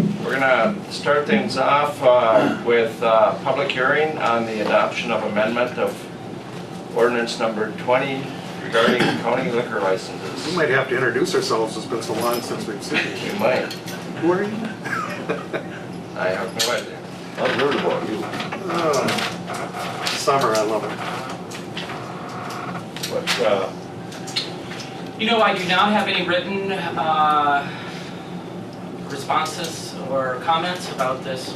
We're gonna start things off with public hearing on the adoption of amendment of ordinance number 20 regarding county liquor licenses. We might have to introduce ourselves, it's been so long since we've seen you. We might. Who are you? I have no idea. I've heard about you. Summer, I love it. But, You know, I do not have any written responses or comments about this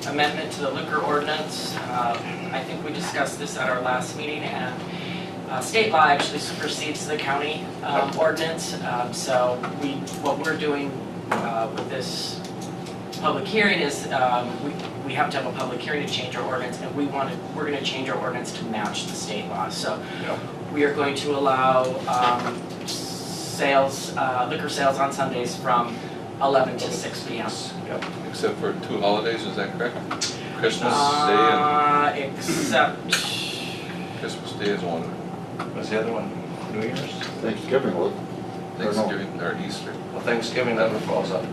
amendment to the liquor ordinance. I think we discussed this at our last meeting, and state law actually supersedes the county ordinance. So what we're doing with this public hearing is we have to have a public hearing to change our ordinance, and we're going to change our ordinance to match the state law. So we are going to allow liquor sales on Sundays from 11 to 6 p.m. yep. Except for 2 holidays, is that correct? Christmas Day and Except, Christmas Day is one. What's the other one? New Year's? Thanksgiving, what? Thanksgiving or Easter. Well, Thanksgiving never falls on.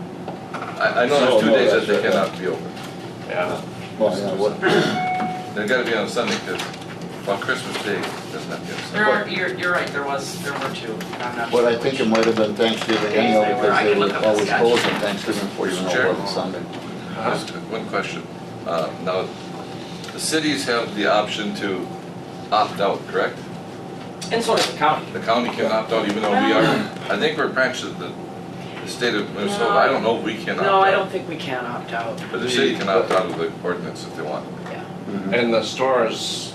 I know there's 2 days that they cannot be open. Yeah. Well, yeah, what? They've got to be on a Sunday because, well, Christmas Day doesn't have to be on Sunday. you're right, there were 2. And I'm not But I sure think which. it might have been Thanksgiving anyhow, They were. because I they can look were up the always statute. closed on Thanksgiving before you know Sure. it was Sunday. Just one question. Now, the cities have the option to opt out, correct? And so does the county. The county can opt out even though we are, I think we're branches of the state of Minnesota. I don't know if we can opt out. No, I don't think we can opt out. But the city can opt out of the ordinance if they want. Yeah. Mhm. And the stores,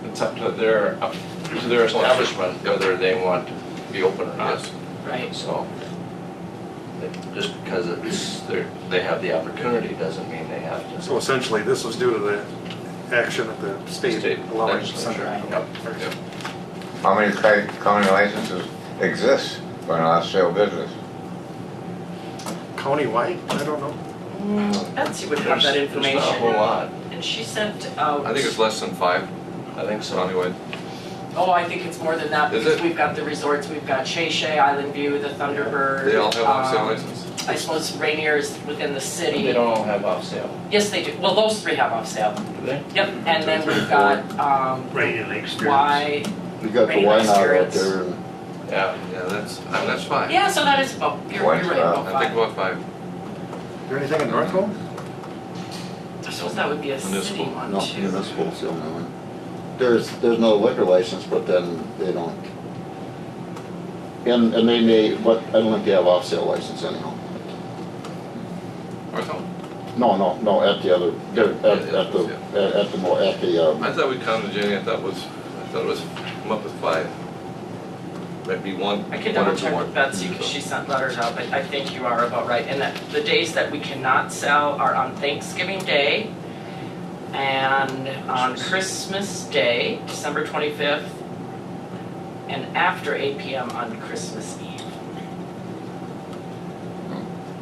it's up to their establishment whether they want to be open or not. Yes. Right. So, just because they have the opportunity doesn't mean they have to. So essentially, this was due to the action at the state State allowing legislature. Sunday. Yep. Yep. How many county licenses exist for an off-sale business? Countywide? I don't know. Betsy would have that There's not a whole information. lot. And she sent out. I think it's less than 5 I think so. countywide. Oh, I think it's more than that Is because it? we've got the resorts, we've got Shay Shay, Island View, the Thunderbird. They all have off-sale um, license? I suppose Rainier is within the city. They don't all have off sale, Yes, they do. Well, those 3 have off sale. do they? Yep, and then we've got, Y. We got the Rainy wine Night out Spirits. there, and Yeah. Yeah, that's 5. Yeah, so that is about, you're right, about I think 5. about 5. Is there anything in Northville? I suppose that would be a city Municipal. one no, too. municipal's the only one. There's no liquor license, but then they don't. And they may, but I don't think they have off-sale license anyhow. Or something. No, at the other, they're Yeah, at the, I thought we counted, Jenny, I thought it was come up with 5. Maybe one. I can one or double two check more. with Betsy because she sent letters out, but I think you are about right. And that the days that we cannot sell are on Thanksgiving Day and on Christmas Day, December 25th, and after 8 p.m. on Christmas Eve.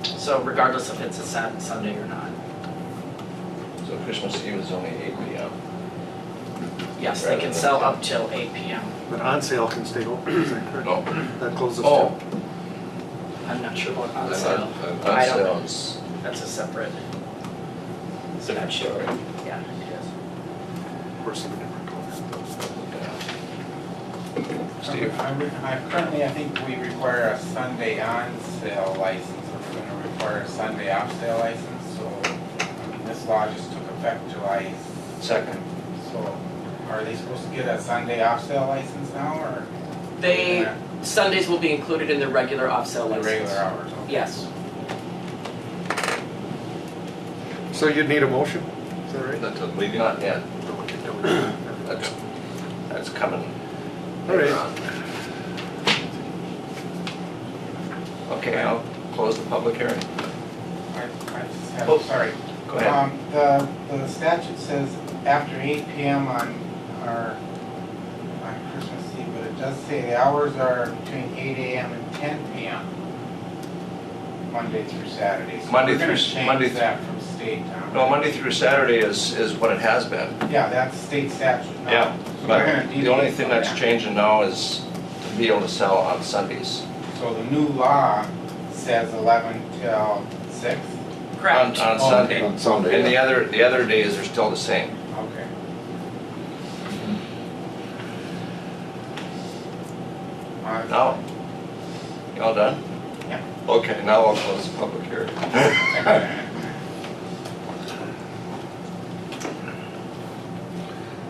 So regardless if it's a Sunday or not. So Christmas Eve is only 8 p.m. Yes, they can sell up till 8 p.m. But on sale can stay open, is that correct? No. That closes Oh, too. I'm not sure what on That's sale. not- I on don't sale know. is That's a separate. different story. Yeah, it is. Of course, in a different color. Steve? Currently, I think we require a Sunday on-sale license, or we're gonna require a Sunday off-sale license, so, I mean, this law just took effect July 2nd. so are they supposed to get a Sunday off-sale license now, or? They, Sundays will be included in the regular off-sale The license. regular hours? Okay. Yes. So you'd need a motion, is that right? That's a meeting. Not yet. Okay. That's coming All later right. on. Okay, I'll close the public hearing. I just have, Oh, sorry. Go ahead. The statute says after 8 p.m. on Christmas Eve, but it does say the hours are between 8 a.m. and 10 p.m. Monday through Saturday. So Monday we're gonna through- change Monday that from state now. No, Monday through Saturday is what it has been. Yeah, that's state statute now. Yeah, So but we're gonna the only deviate thing from that's that. changing now is to be able to sell on Sundays. So the new law says 11 till 6th? Correct. On Sunday. On Sunday, And yeah. the other days are still the same. Okay. Now, you all done? Yeah. Okay, now I'll close the public hearing.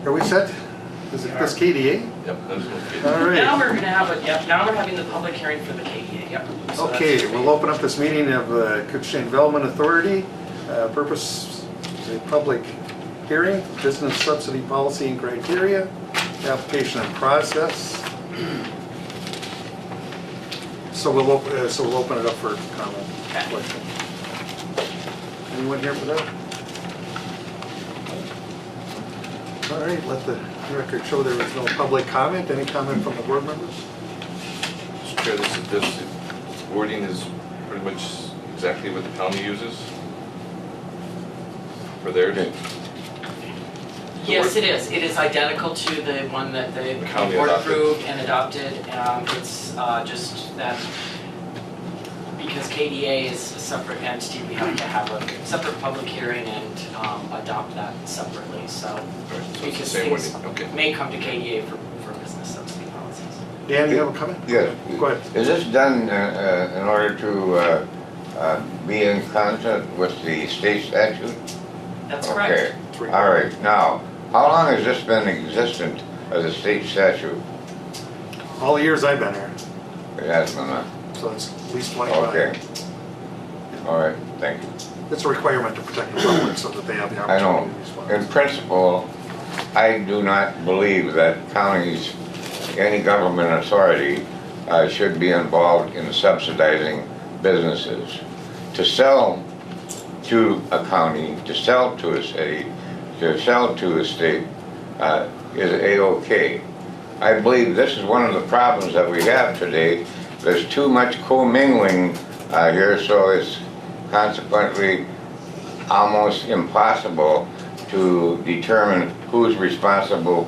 Are we set? Is it this KDA? Yep, that's okay. All right. Now we're gonna have a, yep, now we're having the public hearing for the KDA, yep. So that's Okay, great. we'll open up this meeting of Koochiching Development Authority. Purpose is a public hearing, business subsidy policy and criteria, application and process. So we'll open it up for comment, Okay. question. Anyone here for that? All right, let the record show there was no public comment. Any comment from the board members? Mr. Chair, this wording is pretty much exactly what the county uses for theirs. Yes, it is. It is identical to the one that the County board adopted. approved and adopted. It's just that because KDA is a separate entity, we have to have a separate public hearing and adopt that separately, so. So it's the Because same things wording, okay. may come to KDA for business subsidy policies. Dan, you have a comment? Yes. Go ahead. Is this done in order to be in concert with the state statute? That's correct. Okay, all right. Now, how long has this been existent as a state statute? All the years I've been here, It has been, so it's at least 25. okay. All right, thank you. It's a requirement to protect the public so that they have the I know. opportunity to respond. In principle, I do not believe that counties, any government authority, should be involved in subsidizing businesses. To sell to a county, to sell to a city, to sell to a state is A-OK. I believe this is one of the problems that we have today. There's too much commingling here, so it's consequently almost impossible to determine who's responsible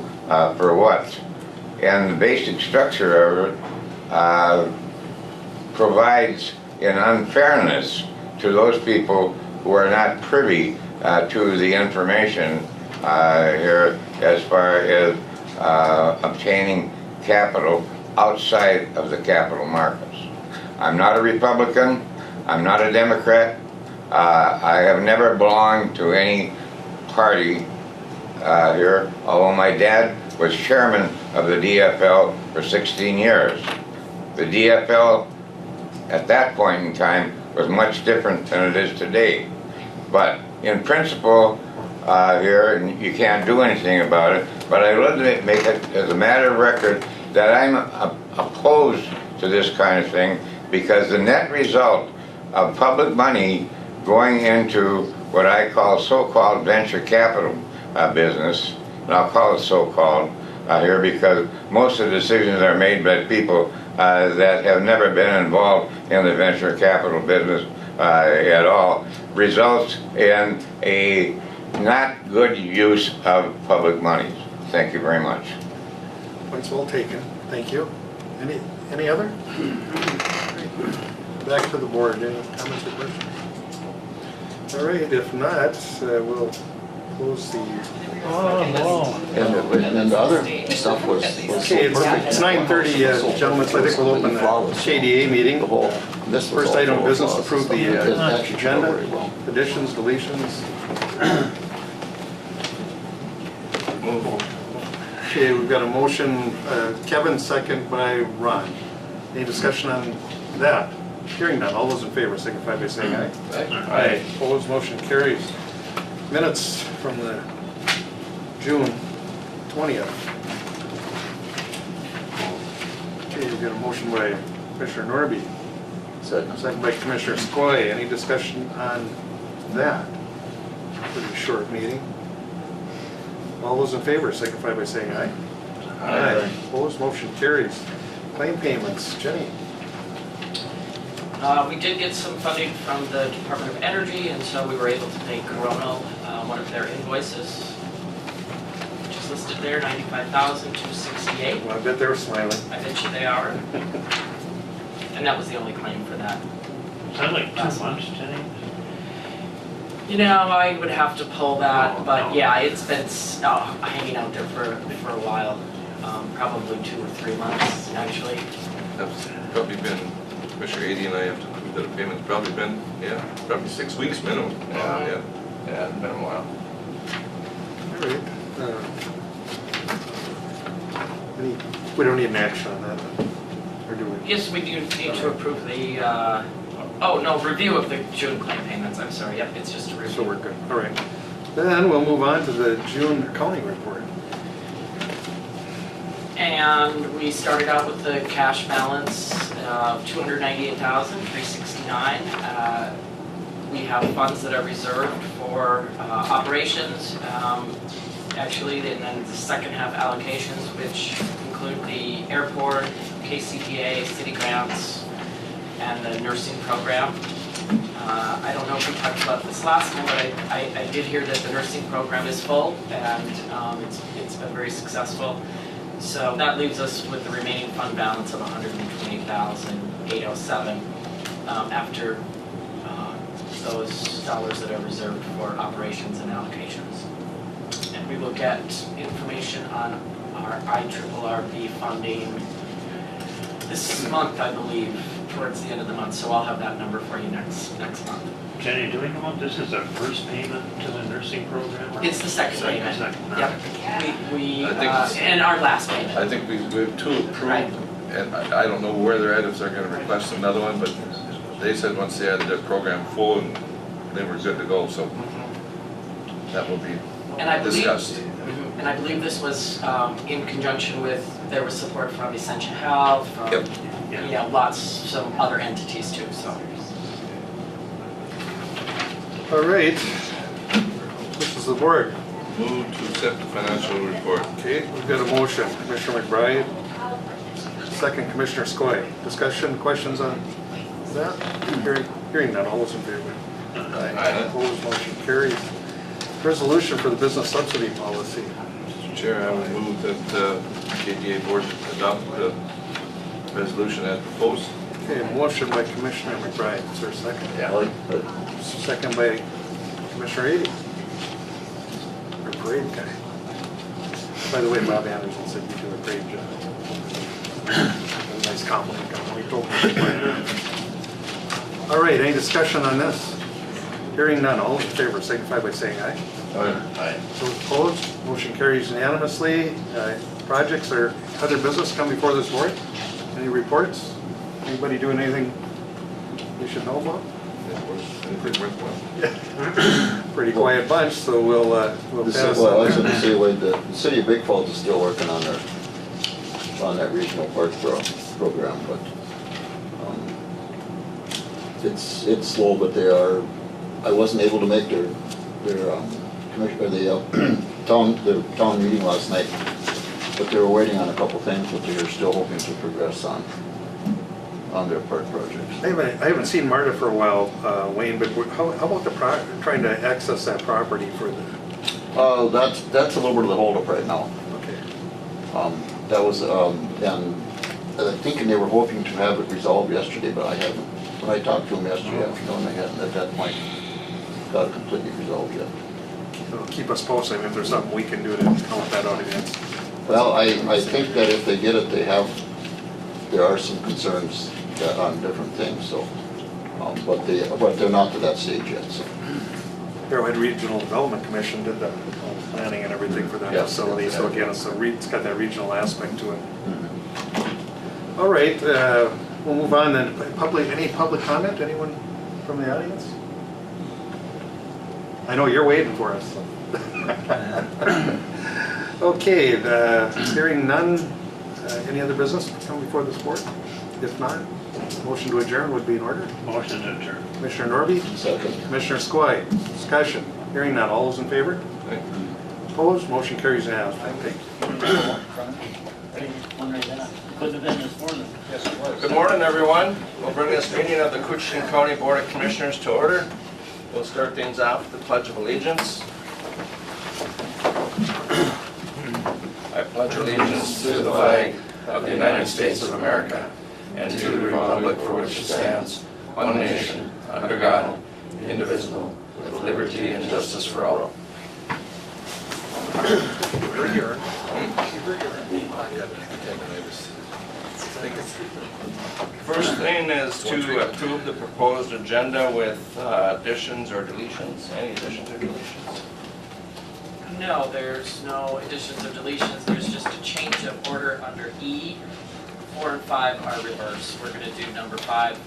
for what. And the basic structure of it provides an unfairness to those people who are not privy to the information here as far as obtaining capital outside of the capital markets. I'm not a Republican, I'm not a Democrat, I have never belonged to any party here, although my dad was chairman of the DFL for 16 years. The DFL at that point in time was much different than it is today. But in principle, here, and you can't do anything about it, but I would make it as a matter of record that I'm opposed to this kind of thing, because the net result of public money going into what I call so-called venture capital business, and I'll call it so-called here because most of the decisions are made by people that have never been involved in the venture capital business at all, results in a not good use of public monies. Thank you very much. Points well taken, thank you. Any other? Back to the board, any comments or questions? All right, if not, we'll close the, And the other stuff was okay, it's 9:30, gentlemen, so I think we'll open the KDA meeting. First item of business, approve the agenda, additions, deletions. Okay, we've got a motion, Kevin, second by Ron. Any discussion on that? Hearing none, all those in favor signify by saying aye. Aye. Opposed, motion carries. Minutes from the June 20th. Okay, we've got a motion by Commissioner Norby, second by Commissioner Skoye. Any discussion on that? Pretty short meeting. All those in favor signify by saying aye. Aye. Opposed, motion carries. Claim payments, Jenny. We did get some funding from the Department of Energy, and so we were able to pay Corona one of their invoices, which is listed there, $95,268. Well, I bet they were smiling. I bet you they are. And that was the only claim for that. Is that like 2 months, Jenny? You know, I would have to pull that, Oh, but no. yeah, it's been hanging out there for a while, probably 2 or 3 months, actually. That's probably been, Commissioner 80 and I have to prove that a payment's probably been, yeah, probably 6 weeks minimum. Yeah. Yeah, it's been a while. All right. We don't need an action on that, or do we? Yes, we do need to approve the, review of the June claim payments, I'm sorry, yep, it's just a review. So we're good, all right. Then we'll move on to the June accounting report. And we started out with the cash balance of $298,369. We have funds that are reserved for operations, actually, and then the second half allocations, which include the airport, KCTA, city grants, and the nursing program. I don't know if we talked about this last time, but I did hear that the nursing program is full, and it's been very successful. So that leaves us with the remaining fund balance of $120,807 after those dollars that are reserved for operations and allocations. And we will get information on our IRRB funding this month, I believe, towards the end of the month. So I'll have that number for you next month. Jenny, do we know if this is our first payment to the nursing program? or- It's the second payment. Second. Yep. We I think it's- and our last payment. I think we have 2 approved, Right. and I don't know where they're at, if they're gonna request another one, but they said once they had their program full, and they were good to go, so that will be And I believe, discussed. and I believe this was in conjunction with, there was support from Essentia Health, from, Yep. some other entities too, so. All right. This is the board. Move to accept the financial report. Okay, we've got a motion. Commissioner McBride, second Commissioner Skoye. Discussion, questions on that? Hearing none, all those in favor? Aye. Opposed, motion carries. Resolution for the business subsidy policy. Mr. Chair, I would move that the KDA board adopt the resolution as proposed. Okay, motion by Commissioner McBride. Is there a second? Yeah. Second by Commissioner Ady. Our parade guy. By the way, Bob Anderson said you do a great job. A nice compliment when he told me. All right, any discussion on this? Hearing none, all in favor signify by saying aye. Aye. Those opposed, motion carries unanimously. Projects or other business come before this board? Any reports? Anybody doing anything we should know about? Anything worthwhile? Pretty quiet bunch, so we'll pass Well, I on was that. gonna say, Wade, the city of Big Falls is still working on that regional park program, but it's slow, but I wasn't able to make their town meeting last night, but they were waiting on a couple things, but they are still hoping to progress on their park projects. I haven't seen Marta for a while, Wayne, but how about trying to access that property for the, That's a little bit of the holdup right now. okay. That was, and I'm thinking they were hoping to have it resolved yesterday, but I haven't. When I talked to them yesterday afternoon, they hadn't at that point got it completely resolved yet. So keep us posted if there's something we can do to help that out against. Well, I think that if they get it, there are some concerns on different things, so, but they're not to that stage yet, so. Arrowhead Regional Development Commission did the planning and everything for that Yeah. facility, so again, it's got that regional aspect to it. Mhm. All right, we'll move on then. Any public comment? Anyone from the audience? I know you're waiting for us. So. Okay, hearing none, any other business come before this board? If not, motion to adjourn would be in order. Motion to adjourn. Commissioner Norby, Second. Commissioner Skoye, discussion. Hearing none, all those in favor? Thank you. Opposed, motion carries unanimously. Good morning, everyone. We'll bring this meeting of the Koochiching County Board of Commissioners to order. We'll start things off with the Pledge of Allegiance. I pledge allegiance to the flag of the United States of America and to the republic for which it stands, one nation, under God, indivisible, with liberty and justice for all. We're adjourned. First thing is to approve the proposed agenda with additions or deletions. Any additions or deletions? No, there's no additions or deletions, there's just a change of order under E. 4 and 5 are reversed. We're gonna do number 5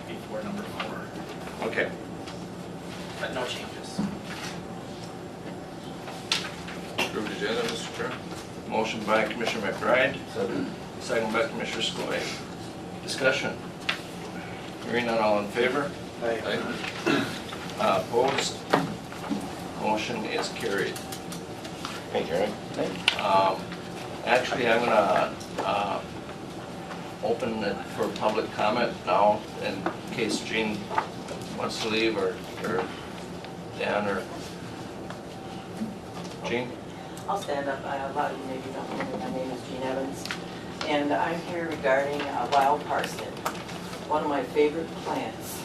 before number 4, Okay. but no changes. Approved agenda, Mr. Chair? Motion by Commissioner McBride, second by Commissioner Skoye. Discussion. Hearing none, all in favor? Aye. Opposed? Motion is carried. Hey, Jerry. Actually, I'm gonna open it for public comment now in case Jean wants to leave or Dan or Jean. I'll stand up. A lot of you maybe don't know me. My name is Jean Evans, and I'm here regarding wild parsnip, one of my favorite plants.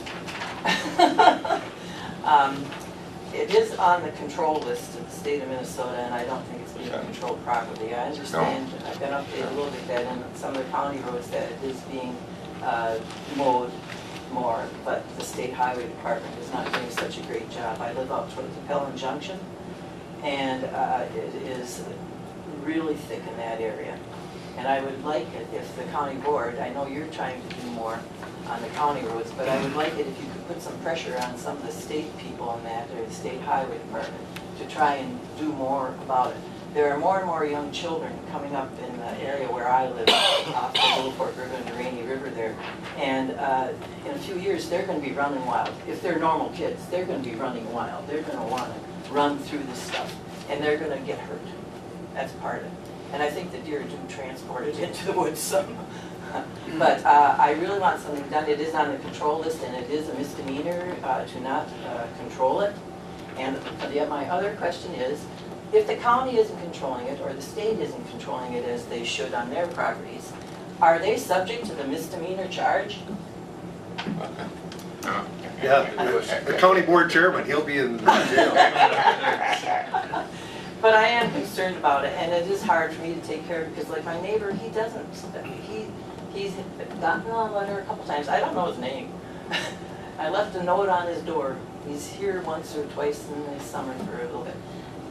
It is on the control list of the state of Minnesota, and I don't think it's being controlled properly. I understand, I've been updated a little bit that in some of the county roads that it is being mowed more, but the state highway department is not doing such a great job. I live out towards Pelham Junction, and it is really thick in that area. And I would like it if the county board, I know you're trying to do more on the county roads, but I would like it if you could put some pressure on some of the state people on that, or the state highway department, to try and do more about it. There are more and more young children coming up in the area where I live, off the Little Fork River and the Rainy River there. And in a few years, they're going to be running wild. If they're normal kids, they're going to be running wild. They're going to want to run through this stuff, and they're going to get hurt. That's part of it. And I think the deer do transport it into the woods some. But I really want something done. It is on the control list, and it is a misdemeanor to not control it. And my other question is, if the county isn't controlling it, or the state isn't controlling it as they should on their properties, are they subject to the misdemeanor charge? Yeah, the county board chairman, he'll be in jail. But I am concerned about it, and it is hard for me to take care of, because like my neighbor, he doesn't, he's gotten a letter a couple times, I don't know his name. I left a note on his door. He's here once or twice in the summer for a little bit.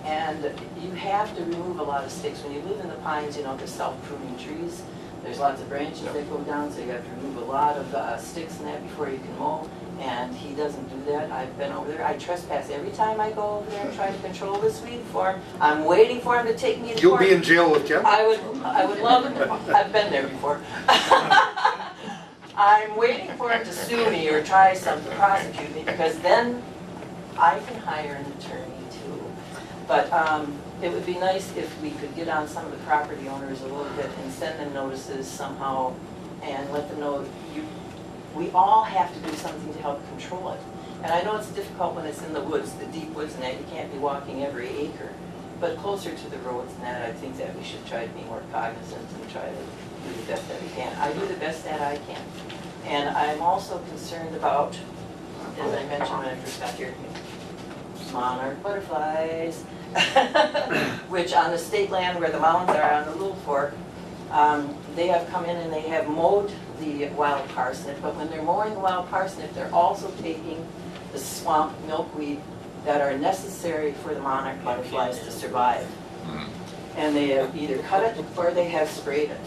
And you have to remove a lot of sticks. When you live in the pines, you know, they're self-pruning trees. There's lots of branches that go down, so you have to remove a lot of sticks and that before you can mow. And he doesn't do that. I've been over there. I trespass every time I go over there and try to control this weed for him. I'm waiting for him to take me to You'll court. be in jail with Jim? I would love it. I've been there before. I'm waiting for him to sue me or try something to prosecute me, because then I can hire an attorney too. But it would be nice if we could get on some of the property owners a little bit and send them notices somehow and let them know we all have to do something to help control it. And I know it's difficult when it's in the woods, the deep woods, and that you can't be walking every acre. But closer to the roads and that, I think that we should try to be more cognizant and try to do the best that we can. I do the best that I can. And I'm also concerned about, as I mentioned when I first got here, monarch butterflies, which on the state land where the mounds are on the Little Fork, they have come in and they have mowed the wild parsnip, but when they're mowing the wild parsnip, they're also taking the swamp milkweed that are necessary for the monarch butterflies to survive. And they have either cut it or they have sprayed it.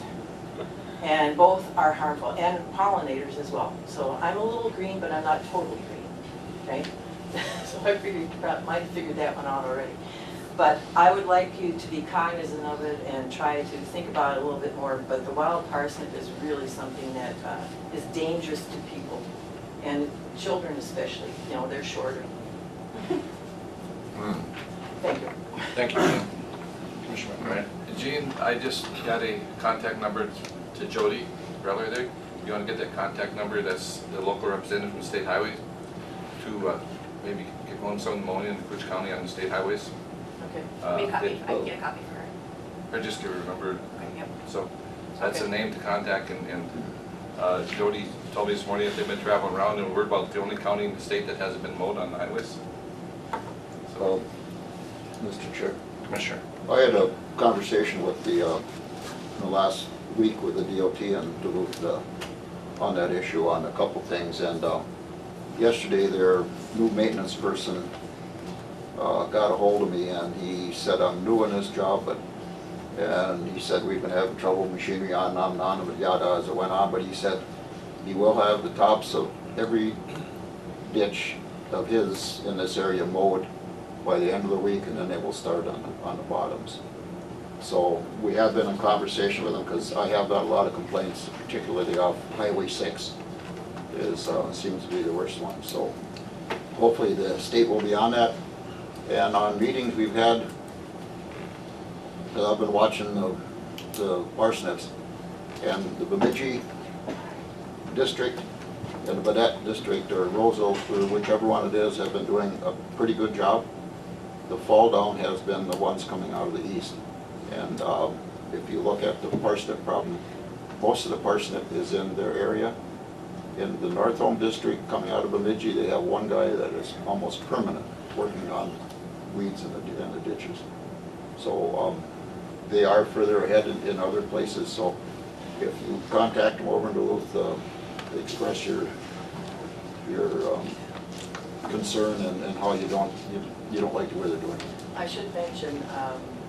And both are harmful, and pollinators as well. So I'm a little green, but I'm not totally green, okay? So I figured, might have figured that one out already. But I would like you to be cognizant of it and try to think about it a little bit more. But the wild parsnip is really something that is dangerous to people, and children especially. You know, they're shorter. Thank you. Thank you, Jean. Commissioner McBride. Gene, I just got a contact number to Jody Breller there. You want to get that contact number? That's the local representative from State Highway to maybe get going some ammonia in Koochiching County on the state highways. Okay. Give me a copy. I can get a copy for her. Or just give her a number. Okay, yep. So that's Okay. a name to contact, and Jody told me this morning that they've been traveling around and we're about the only county in the state that hasn't been mowed on the highways. So, Mr. Chair, Commissioner. I had a conversation with the last week with the DOT and Duluth on that issue on a couple things, and yesterday their new maintenance person got a hold of me and he said, I'm new in this job, and he said we've been having trouble with machinery on and on and on, but yada as it went on, but he said he will have the tops of every ditch of his in this area mowed by the end of the week, and then they will start on the bottoms. So we have been in conversation with them, because I have got a lot of complaints, particularly off Highway 6 seems to be the worst one. So hopefully the state will be on that. And on meetings we've had, I've been watching the parsnips, and the Bemidji district and the Badet district, or Roseville, or whichever one it is, have been doing a pretty good job. The fall down has been the ones coming out of the east. And if you look at the parsnip problem, most of the parsnip is in their area. In the North Home district, coming out of Bemidji, they have one guy that is almost permanent, working on weeds in the ditches. So they are further ahead in other places. So if you contact them over in Duluth, express your concern and how you don't like the way they're doing it. I should mention,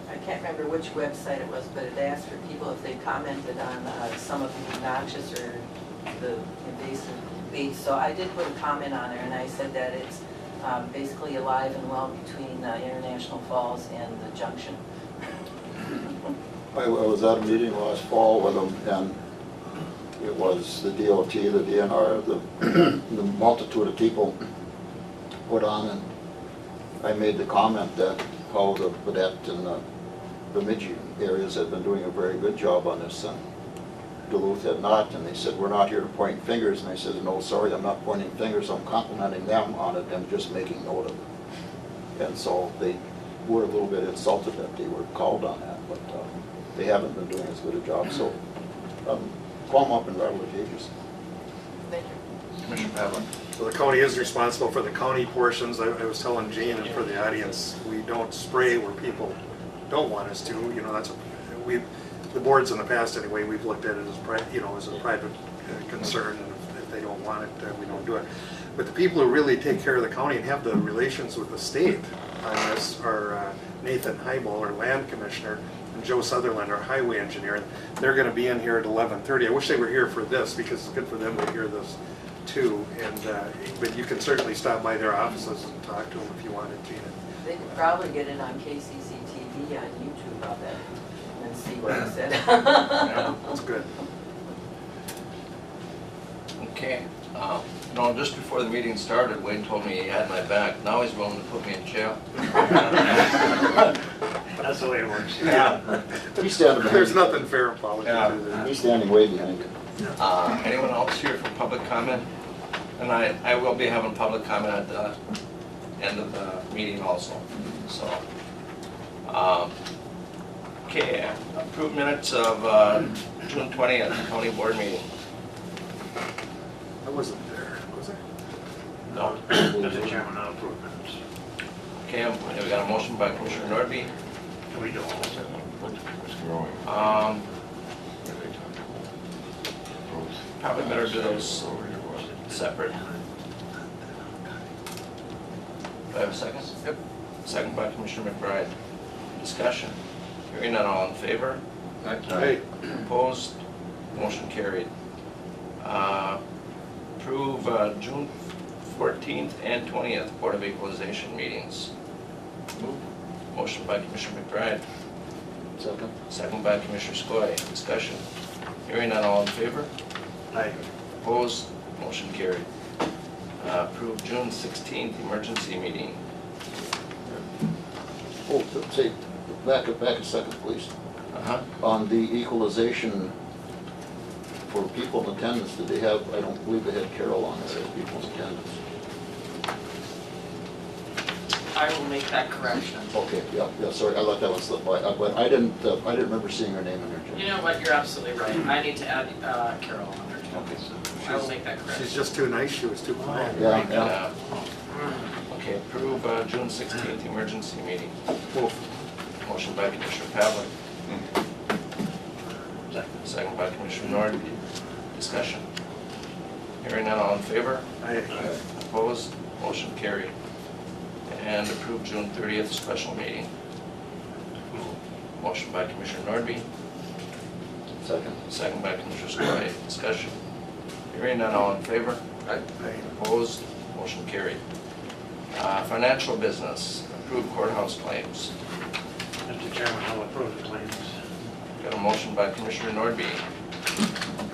I can't remember which website it was, but it asked for people if they commented on some of the noxious or the invasive weeds. So I did put a comment on there, and I said that it's basically alive and well between International Falls and the junction. I was at a meeting last fall with them, and it was the DOT, the DNR, the multitude of people put on, and I made the comment that how the Badet and the Bemidji areas had been doing a very good job on this, and Duluth had not, and they said, we're not here to point fingers, and I said, no, sorry, I'm not pointing fingers, I'm complimenting them on it and just making note of it. And so they were a little bit insulted that they were called on that, but they haven't been doing as good a job, so call them up and rattle the cages. Thank you. Commissioner Pavlik. So the county is responsible for the county portions. I was telling Jane and for the audience, we don't spray where people don't want us to. You know, that's the boards in the past anyway. We've looked at it as a private concern, and if they don't want it, we don't do it. But the people who really take care of the county and have the relations with the state on this are Nathan Heibel, our land commissioner, and Joe Sutherland, our highway engineer. They're going to be in here at 11:30. I wish they were here for this, because it's good for them to hear this too. And but you can certainly stop by their offices and talk to them if you wanted, Gina. They could probably get it on KCC TV on YouTube, I bet, and see what he said. Yeah, that's good. Okay, just before the meeting started, Wade told me he had my back. Now he's willing to put me in jail. That's the way it works. Yeah. He's standing behind There's you. nothing fair in politics, is there? He's standing way behind you. Anyone else here for public comment? And I will be having public comment at the end of the meeting also, so. Okay, approved minutes of June 20th, county board meeting. I wasn't there, was I? No. Mr. Chairman, I'll approve minutes. Okay, we got a motion by Commissioner Nordby. We don't. What's growing? Probably better do those separate. Do I have a second? Yep. Second by Commissioner McBride. Discussion. Hearing none, all in favor? Hey, Opposed? Motion carried. Approve June 14th and 20th Board of Equalization meetings. Motion by Commissioner McBride. Second. Second by Commissioner Skoye. Discussion. Hearing none, all in favor? hi. Opposed? Motion carried. Approve June 16th emergency meeting. Oh, say, back a second, please. On the equalization for people in attendance, did they have, I don't believe they had Carol on there as people in attendance. I will make that correction. Okay, yeah, sorry, I let that one slip by, but I didn't remember seeing her name in there, Jim. You know what, you're absolutely right. I need to add Carol on there too. Okay. I will make that She's correction. just too nice, she was too quiet. Yeah, yeah. Okay, approve June 16th emergency meeting. Move. Motion by Commissioner Pavlik. Second by Commissioner Nordby. Discussion. Hearing none, all in favor? Aye. Opposed? Motion carried. And approve June 30th special meeting. Motion by Commissioner Nordby. Second. Second by Commissioner Skoye. Discussion. Hearing none, all in favor? Aye. Opposed? Motion carried. Financial business. Approve courthouse claims. Mr. Chairman, I'll approve the claims. Got a motion by Commissioner Nordby.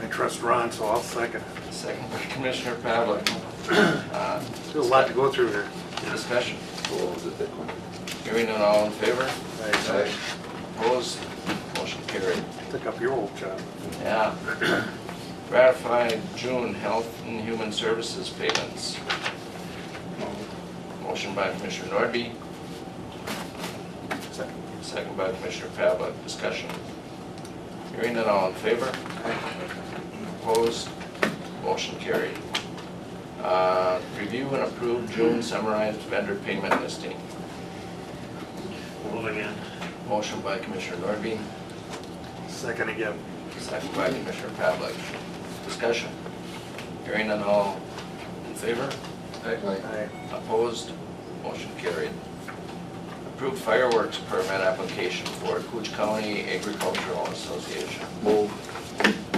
I trust Ron, so I'll second it. Second by Commissioner Pavlik. There's a lot to go through here. Discussion. What was it, that one? Hearing none, all in favor? Aye. Opposed? Motion carried. Took up your old job. Yeah. Ratified June Health and Human Services payments. Motion by Commissioner Nordby, Second. second by Commissioner Pavlik. Discussion. Hearing none, all in favor? Opposed? Motion carried. Review and approve June summarized vendor payment listing. Move again. Motion by Commissioner Nordby, Second again. second by Commissioner Pavlik. Discussion. Hearing none, all in favor? Aye. Aye. Opposed? Motion carried. Approved fireworks permit application for Cooch County Agricultural Association. Move.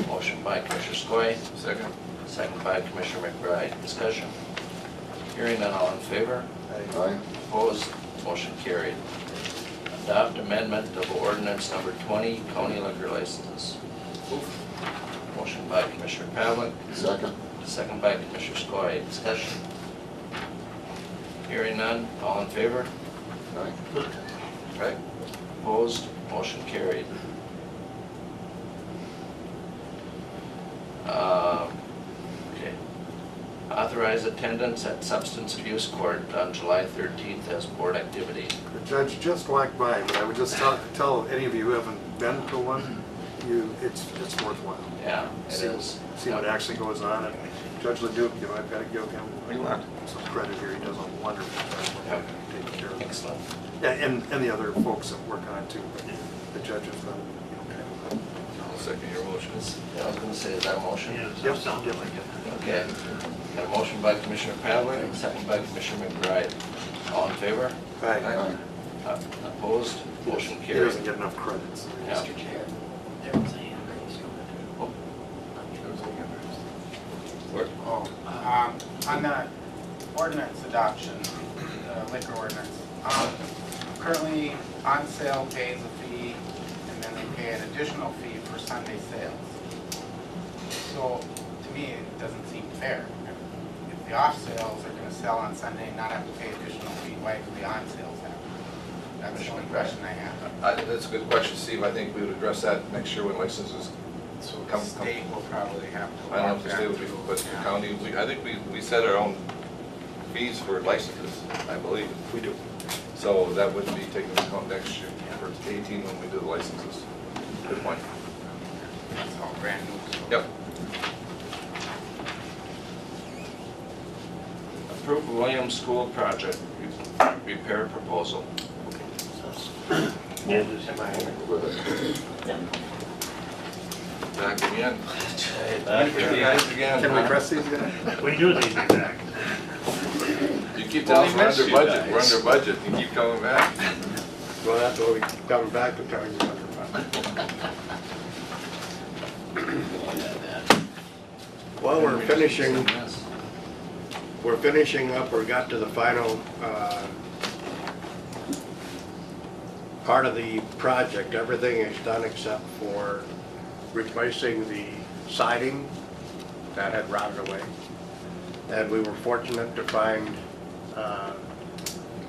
Motion by Commissioner Skoye, Second? second by Commissioner McBride. Discussion. Hearing none, all in favor? Aye. Opposed? Motion carried. Adopt amendment of ordinance number 20, county liquor licenses. Motion by Commissioner Pavlik, Second. second by Commissioner Skoye. Discussion. Hearing none, all in favor? Aye. Right. Opposed? Motion carried. Okay. Authorize attendance at substance abuse court on July 13th as board activity. The judge just walked by, but I would just tell any of you who haven't been to one, it's worthwhile. Yeah, it See- is. See what actually goes on, and Judge Leduc, I've got to give him some credit here, he does a wonderful job taking care of it. Excellent. Yeah, and the other folks that work on it too, but the judges, I'll second your motion. Yeah, I was gonna say, is that a motion? Yeah, Yep. that sounded like it. Okay. Got a motion by Commissioner Pavlik, second by Commissioner McBride. All in favor? Aye. Opposed? Motion He carried. doesn't get enough credits. Yeah. Mr. Chair, there was a hand raised. Oh, on the ordinance adoption, liquor ordinance, currently on sale pays a fee and then they pay an additional fee for Sunday sales. So to me, it doesn't seem fair. If the off sales are gonna sell on Sunday and not have to pay additional fee, why do the on sales have? That's the only question I have. That's a good question, Steve. I think we would address that next year when licenses So come. the state will probably have to. I don't know if walk the that state would be, through. but the Yeah. county, I think we set our own fees for licenses, I believe. We do. So that would be taken into account next year for 18 when we do the licenses. Good point. It's all brand new. so- Yep. Approve Williams School project repair proposal. Yeah, this is Back again. Back with you guys again. Can we huh? press these guys? We do these back. You keep Well, telling us we we're missed under you budget, we're guys. under budget, you keep coming back. Well, that's what we coming back to tell you about. Well, we're finishing, Yes. we're finishing up, or got to the final part of the project. Everything is done except for replacing the siding that had rotted away. And we were fortunate to find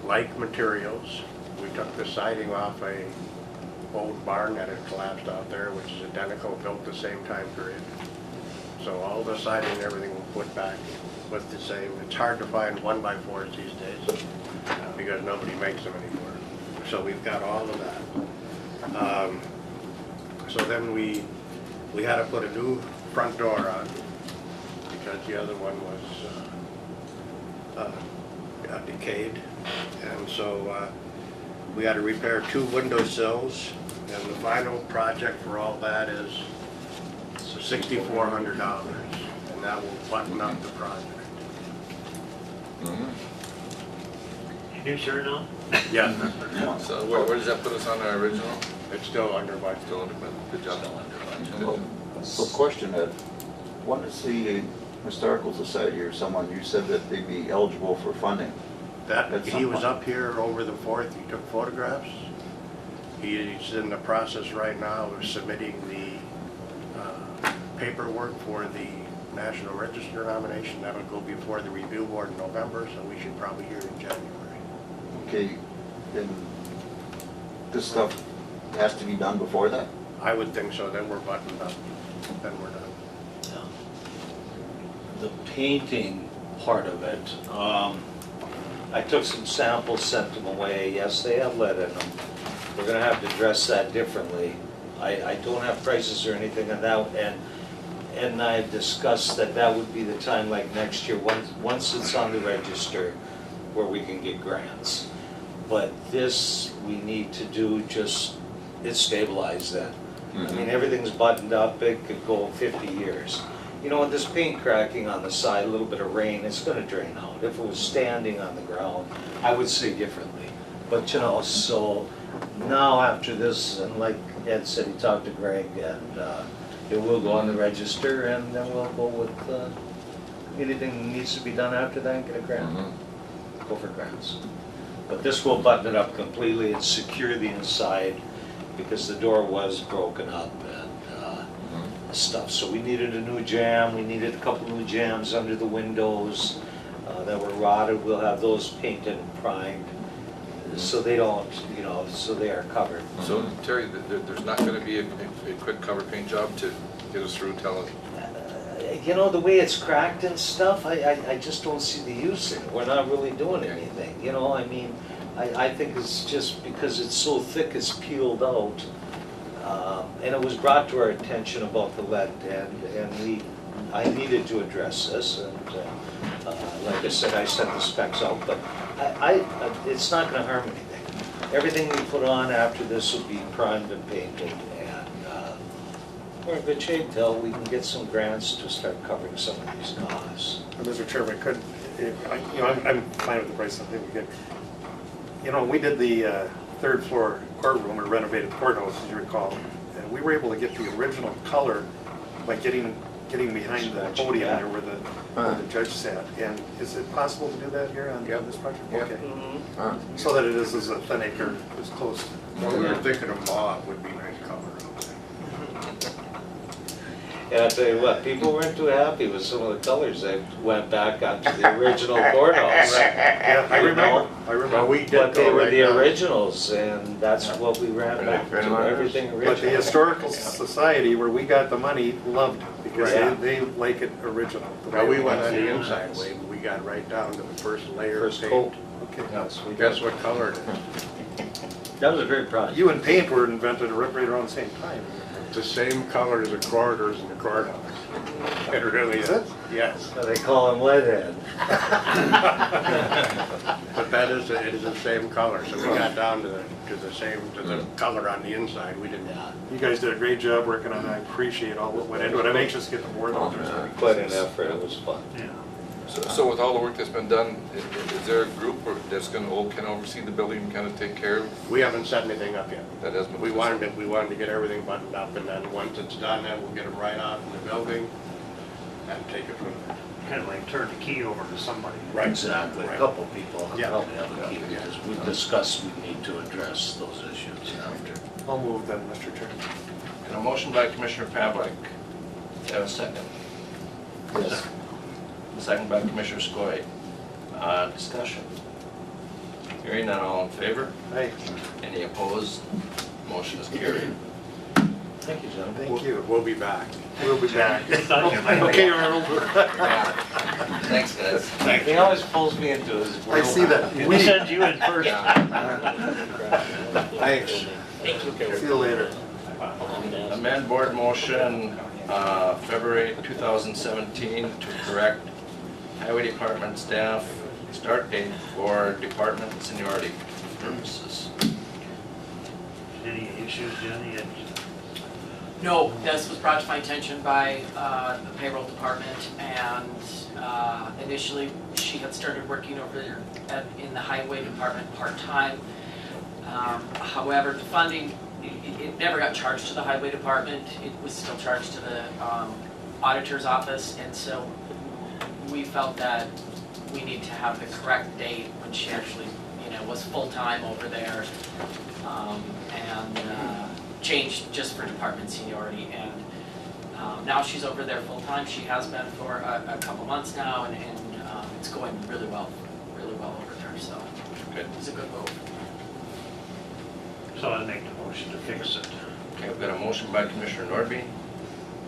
like materials. We took the siding off a old barn that had collapsed out there, which is identical, built the same time period. So all the siding and everything we put back with the same. It's hard to find 1x4s these days because nobody makes them anymore. So we've got all of that. So then we had to put a new front door on, because the other one was decayed. And so we had to repair 2 windowsills, and the final project for all that is $6,400, and that will button up the project. You sure now? Yeah, So where does that put us on our original? it's still under budget. Still under, good job. So question, Ed, when is the Historical Society or someone, you said that they'd be eligible for funding? That, he was up here over the 4th, he took photographs. He's in the process right now of submitting the paperwork for the National Register nomination. That'll go before the review board in November, so we should probably hear in January. Okay, and this stuff has to be done before that? I would think so, then we're buttoned up, then we're done. The painting part of it, I took some samples, sent them away. Yes, they have lead in them. We're gonna have to address that differently. I don't have prices or anything on that, and I've discussed that that would be the time, like next year, once it's on the register, where we can get grants. But this, we need to do just, it's stabilized then. I mean, everything's buttoned up, it could go 50 years. You know, with this paint cracking on the side, a little bit of rain, it's gonna drain out. If it was standing on the ground, I would say differently. But you know, so now after this, and like Ed said, he talked to Greg, and it will go on the register, and then we'll go with anything that needs to be done after that and get a grant. Go for grants. But this will button it up completely and secure the inside, because the door was broken up and stuff. So we needed a new jamb, we needed a couple new jambs under the windows that were rotted. We'll have those painted and primed, so they don't, you know, so they are covered. So Terry, there's not gonna be a quick cover paint job to get us through, tell us? You know, the way it's cracked and stuff, I just don't see the use in it. We're not really doing anything, you know, I mean, I think it's just because it's so thick, it's peeled out. And it was brought to our attention about the lead, and I needed to address this, and like I said, I sent the specs out, but it's not gonna harm anything. Everything we put on after this will be primed and painted, and we're in good shape till we can get some grants to start covering some of these costs. Mr. Chairman, I'm fine with the price, I think we could. You know, we did the 3rd floor courtroom, or renovated courthouse, as you recall, and we were able to get the original color by getting behind the podium there where the judge sat. And is it possible to do that here on this project? Okay. So that it is as authentic or as close. Well, we were thinking of mauve would be a nice color. And I'll tell you what, people weren't too happy with some of the colors that went back onto the original courthouse. Yeah, I remember. Well, we did But they go were right the down. originals, and that's what we ran back to, everything But the original. Historical Society, where we got the money, loved it because Yeah. they like it original. the Well, way we it went was. on the inside way, but we got right down to the first layer of First paint. coat. Okay. Yes, we Guess did. what color it is? That was a great project. You and paint were invented right around the same time. It's the same color as the corridors in the courthouse. It really Is is. it? Yes. They call him Leadhead. But it is the same color, so we got down to the color on the inside. We didn't. Yeah, You guys did a great job working on it. I appreciate all that went into it. I'm anxious to get the board out there. quite an effort, it was fun. Yeah. So with all the work that's been done, is there a group that's gonna kind of oversee the building and kind of take care of? We haven't set anything up yet. That hasn't been. We wanted to get everything buttoned up, and then once it's done, then we'll get them right out in the building and take it from there. Kind of like turn the key over to somebody. Right. Exactly, a Right. couple people Yeah. probably have a key, because we discussed we need to address those issues after. I'll move then, Mr. Chairman. And a motion by Commissioner Pavlik. Have a second. Yes. Second by Commissioner Skoye. Discussion. Hearing none, all in favor? Hey, Any opposed? Motion is carried. Thank you, gentlemen. thank you. We'll be back. We'll be back. Thought you might- Okay, Arnold. Thanks, guys. He always pulls me into his. I see that. We sent you in first. Thanks. See you later. Amend board motion, February 2017 to correct highway department staff start date for department seniority purposes. Any issues, Jenny? No, this was brought to my attention by the payroll department, and initially she had started working over there in the highway department part-time. However, the funding, it never got charged to the highway department. It was still charged to the auditor's office, and so we felt that we need to have the correct date when she actually, was full-time over there, and changed just for department seniority. And now she's over there full-time. She has been for a couple months now, and it's going really well over there, so Good. it's a good move. So I make the motion to fix it. Okay, I've got a motion by Commissioner Nordby,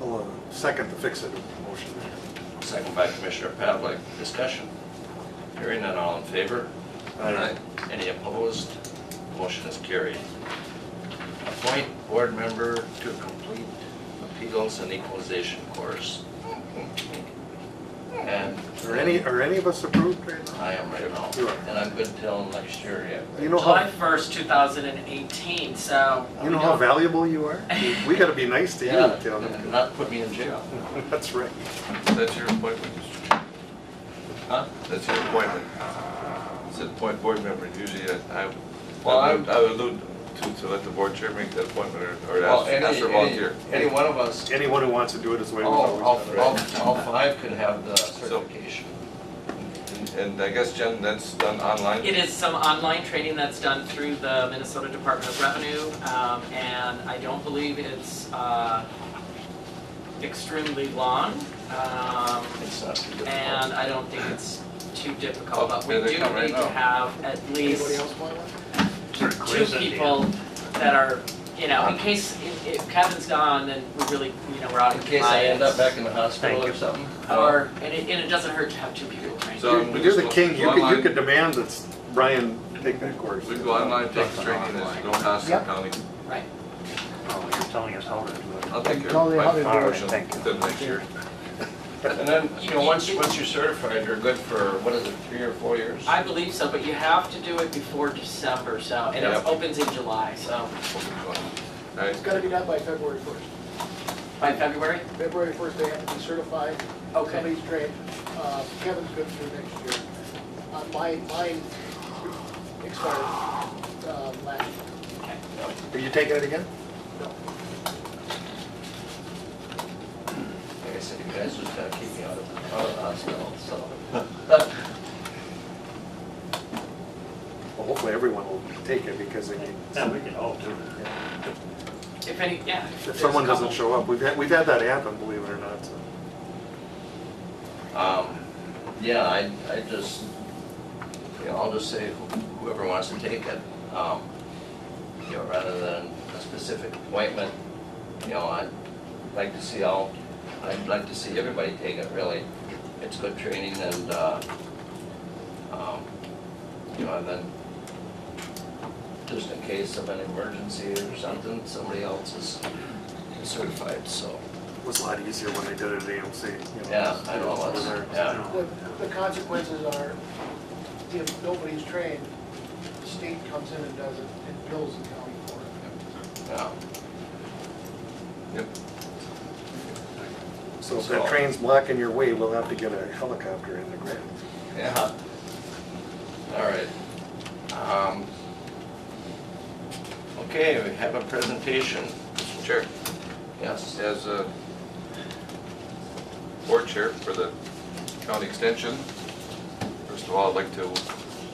I'll second the fix-it motion. second by Commissioner Pavlik. Discussion. Hearing none, all in favor? Aye. Any opposed? Motion is carried. Appoint board member to complete appeals and equalization course. And Are any of us approved right now? I am right now, You are. and I'm good till next year yet. You know July how, 1st, 2018, so. you know how valuable you are? We gotta be nice to you, Yeah, Tim. and not put me in jail. That's right. That's your appointment, Mr. Chair. Huh? That's your appointment. It's an appoint board member. Usually I Well, would allude to let the board chair make that appointment or Well, ask for a volunteer. any one of us, Anyone who wants to do it is the way we've all always done it. five could have the certification. And I guess, Jen, that's done online? It is some online training that's done through the Minnesota Department of Revenue, and I don't believe it's extremely long, It's not too difficult. and I don't think it's too difficult, but we Here do they come right need to now. have at least Sort of two quiz at the people end. that are, in case, if Kevin's gone, then we really, we're out In of case I end up compliance. back in the hospital Thank or you. something. Or, and it doesn't hurt to have two people trained. So You're the king, you Online. could demand that Brian take that course. We can go online, take the training, there's no cost to the county. Right. Oh, you're telling us how to do it. I'll take care Tell of me how to my do it. promotion Thank you. then next year. And then, once you're certified, you're good for, what is it, 3 or 4 years? I believe so, but you have to do it before December, so, and Yep. it opens in July, so Right. It's gotta be done by February 1st. by February? February 1st, they have to be certified, Okay. somebody's trained. Kevin's good through next year. Mine expired last year. Are you taking it again? Like I said, you guys just gotta keep me out of the hospital, so. Well, hopefully everyone will take it because they need. Yeah, we can all do it. If any, yeah. If someone doesn't show up, we've had that happen, believe it or not, so. Yeah, I just, I'll just say whoever wants to take it, rather than a specific appointment, I'd like to see I'd like to see everybody take it, really. It's good training and, and then just in case of an emergency or something, somebody else is certified, so. It was a lot easier when they did it at AMC. Yeah, I know, Over it's- there. yeah. The consequences are, if nobody's trained, the state comes in and does it, and bills the county for it. Yeah. Yep. So if that train's blocking your way, we'll have to get a helicopter in the grant. Yeah. All right. Okay, we have a presentation. Mr. Chair, Yes. as a board chair for the county extension, first of all, I'd like to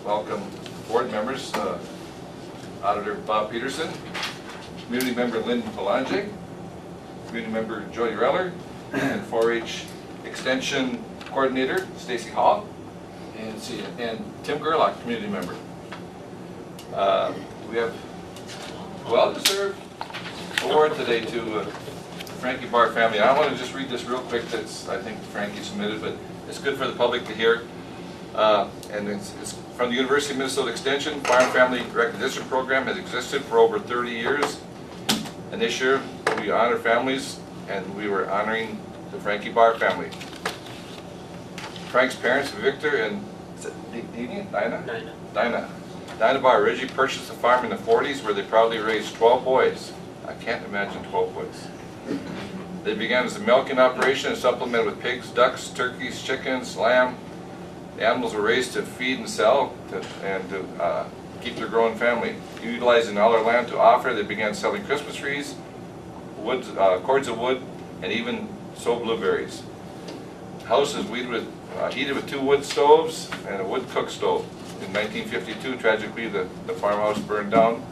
welcome board members, Auditor Bob Peterson, community member Lynn Belange, community member Jody Reller, and 4-H Extension Coordinator Stacy Hall, and Tim Gerlach, community member. We have well-deserved award today to Frankie Barr family. I want to just read this real quick. That's, I think Frankie submitted, but it's good for the public to hear. And it's from the University of Minnesota Extension. Farm Family Recognition Program has existed for over 30 years. And this year, we honor families, and we were honoring the Frankie Barr family. Frank's parents, Victor and Dinah Barr originally purchased the farm in the 40s where they proudly raised 12 boys. I can't imagine 12 boys. They began as a milking operation and supplemented with pigs, ducks, turkeys, chickens, lamb. The animals were raised to feed and sell and to keep their growing family. Utilizing all their land to offer, they began selling Christmas trees, cords of wood, and even sold blueberries. The house is heated with 2 wood stoves and a wood cook stove. In 1952, tragically, the farmhouse burned down.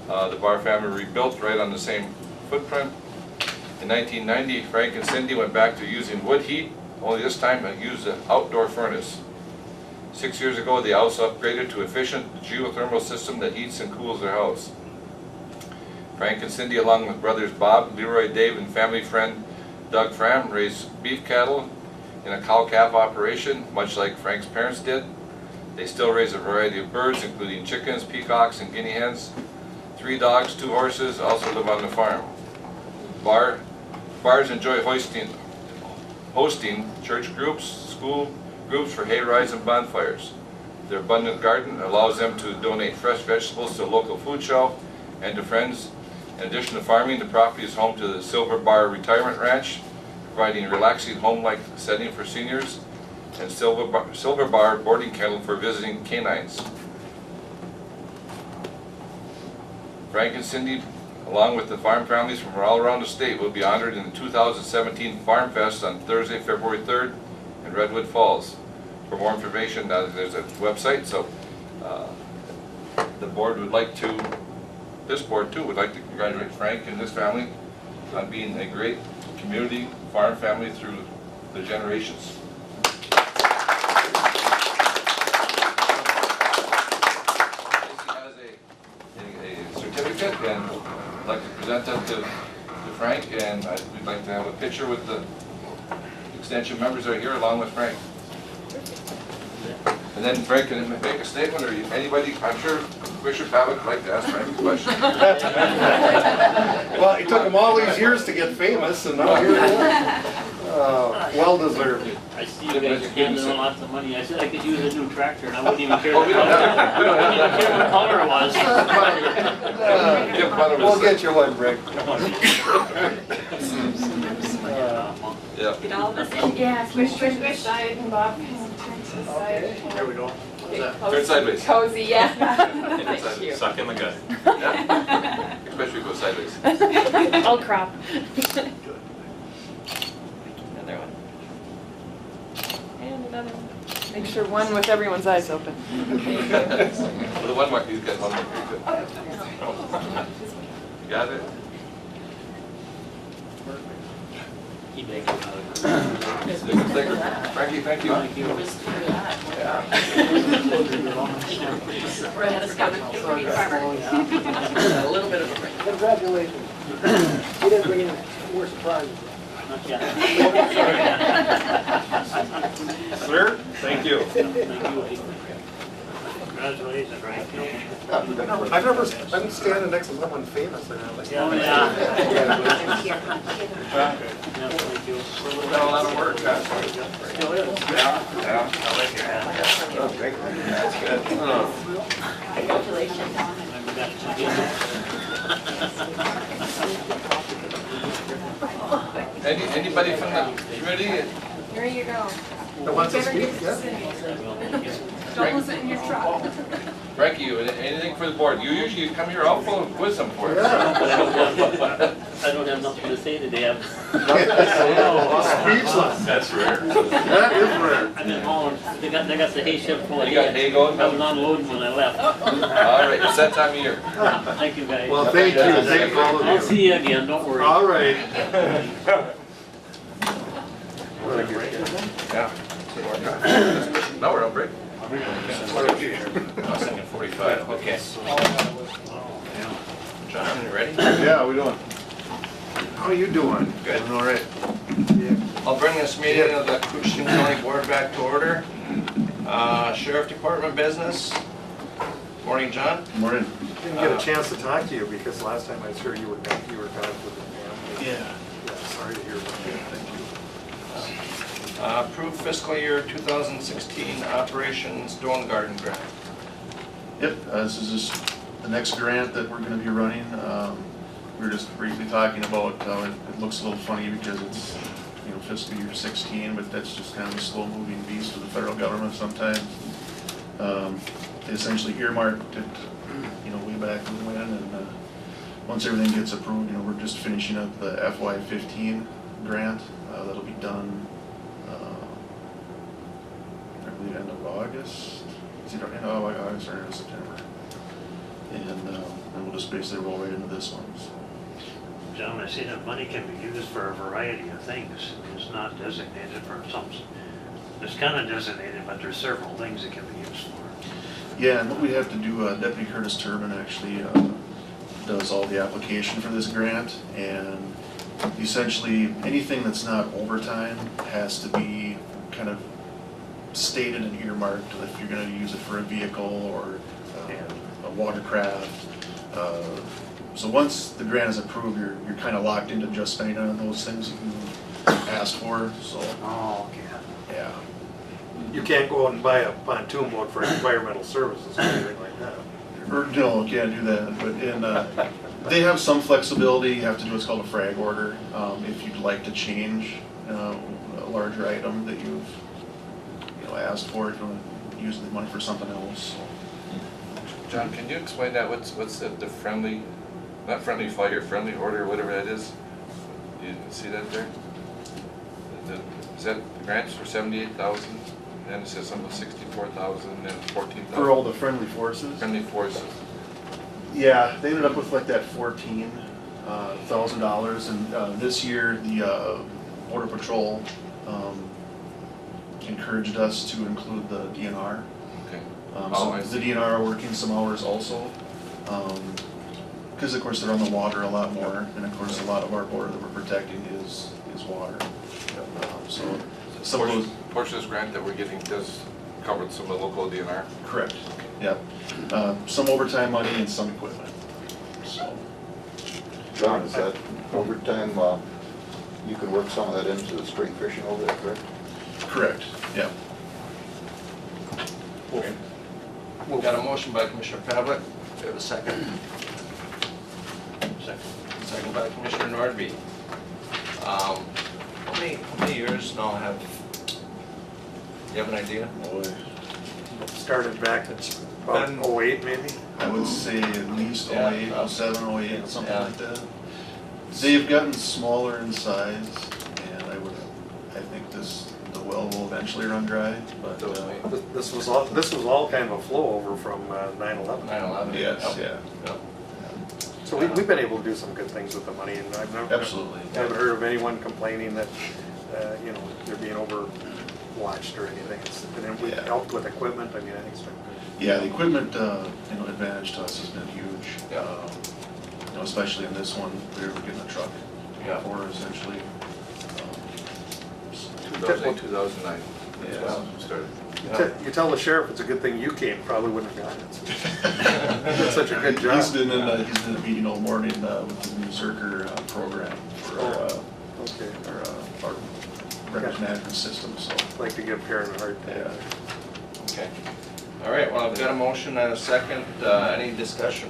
The Barr family rebuilt right on the same footprint. In 1990, Frank and Cindy went back to using wood heat, only this time they used an outdoor furnace. 6 years ago, the house upgraded to efficient geothermal system that heats and cools their house. Frank and Cindy, along with brothers Bob, Leroy, Dave, and family friend Doug Fram, raised beef cattle in a cow-calf operation, much like Frank's parents did. They still raise a variety of birds, including chickens, peacocks, and guinea hens. 3 dogs, 2 horses also live on the farm. Bars enjoy hosting church groups, school groups for hay rides and bonfires. Their abundant garden allows them to donate fresh vegetables to a local food shelf and to friends. In addition to farming, the property is home to the Silver Bar Retirement Ranch, providing a relaxing home-like setting for seniors, and Silver Bar boarding kennel for visiting canines. Frank and Cindy, along with the farm families from all around the state, will be honored in the 2017 Farm Fest on Thursday, February 3rd in Redwood Falls. For more information, there's a website, so the board would like to, this board too, would like to congratulate Frank and his family on being a great community farm family through the generations. And I'd like to present that to Frank, and we'd like to have a picture with the extension members that are here along with Frank. And then Frank can make a statement, or anybody, I'm sure Commissioner Pavitt would like to ask Frank a question. Well, it took him all these years to get famous, and now here we are. Well deserved. I see you guys are giving them lots of money. I said I could use a new tractor and I wouldn't even care Oh, what we don't color. have to. We don't I wouldn't even care what color it was. We'll get you one, Rick. Yeah. Get all of us in. Yeah, swish side and Bob can turn to the side. There we go. Turn sideways. Cozy, yeah. Thank you. Suck in the gut. Yeah. Especially if you go sideways. I'll crop. Another one. And another one. Make sure one with everyone's eyes open. Well, the one mark, he's got one more. You got it? Frankie, thank you. Thank you. We're ahead of schedule. A little bit of a break. Congratulations. You didn't bring in more surprises. Not yet. Sir, thank you. Congratulations, Frank. I've never been standing next to someone famous. And I'm like, Yeah. We've done a lot of work, huh? Still is. Yeah. I like your hat. Oh, thank you. That's good. Congratulations. Remember that Anybody from the committee? Here you go. that wants to speak, yeah? Don't listen in your truck. Frankie, anything for the board? You usually come here all full of wisdom for us. I don't have nothing to say today. Speechless. That's rare. That is rare. I've been hauling, they got the hay shift full of You got hay going? I was unloading when I left. All right, it's that time of year. Thank you, guys. Well, thank you. Thank all of you. I'll see you again, don't worry. All right. Yeah. No, we're on break. I was thinking 45, okay. John, you ready? Yeah, how we doing? How are you doing? Good. Doing all right. I'll bring this meeting of the Koochiching County Board back to order. Sheriff Department business. Morning, John. Morning. Didn't get a chance to talk to you because last time I was here you were gone with the family. Yeah. Yeah, sorry to hear about that. Thank you. Approved fiscal year 2016 Operations Stone Garden Grant. Yep, this is just the next grant that we're gonna be running. We were just briefly talking about how it looks a little funny because it's, fiscal year 16, but that's just kind of a slow-moving beast for the federal government sometimes. They essentially earmarked it, way back when, and once everything gets approved, we're just finishing up the FY15 grant. That'll be done, I believe, end of August. It's either end of August or end of September. And we'll just basically roll right into this one. So. John, I see that money can be used for a variety of things. It's not designated for some, it's kind of designated, but there's several things it can be used for. Yeah, and what we have to do, Deputy Curtis Turbin actually does all the application for this grant, and essentially anything that's not overtime has to be kind of stated and earmarked if you're going to use it for a vehicle or a watercraft. So once the grant is approved, you're kind of locked into just spending on those things that you asked for. So. Oh, okay. Yeah. You can't go out and buy a pontoon boat for environmental services or anything like that. Or no, can't do that. But they have some flexibility. You have to do what's called a frag order if you'd like to change a larger item that you've asked for. If you want to use the money for something else. John, can you explain that? What's the friendly, not friendly fire, friendly order, whatever that is? You see that there? Is that the grants for 78,000? And it says something 64,000 and 14,000. For all the friendly forces? Friendly forces. Yeah, they ended up with like that $14,000, and this year the Border Patrol encouraged us to include the DNR. Okay. So the DNR are working some hours also, because of course they're on the water a lot more, and of course a lot of our border that we're protecting is water. So some of those. Portion of this grant that we're getting does cover some of the local DNR? Correct, yep. Some overtime money and some equipment, so. John, is that overtime, you can work some of that into the spring fishing over there, correct? Correct, yeah. Okay. We've got a motion by Commissioner Pavlik. Do we have a second? Second by Commissioner Nordby. How many years now have, you have an idea? Started back at about 08 maybe? I would say at least 08, 07, 08, something Yeah. like that. They've gotten smaller in size, and I think the well will eventually run dry, but. This was all kind of a flow over from 9/11. 9/11. Yes, Yep. yeah. Yep. So we've been able to do some good things with the money, and I've never, Absolutely. haven't heard of anyone complaining that, they're being overwatched or anything. It's been Yeah. helped with equipment. I mean, I think it's been good. Yeah, the equipment, advantage to us has been huge. Yeah. Especially in this one, we were getting a truck Yeah. for essentially. 2008, 2009. That's Yeah. when it started. You tell the sheriff it's a good thing you came, probably wouldn't have gotten it. He did such a good job. He's been in a meeting all morning with the new Zerker program for Okay. our records management system, so. I'd like to give Karen a hard time. Yeah. Okay. All right, well, I've got a motion and a second. Any discussion?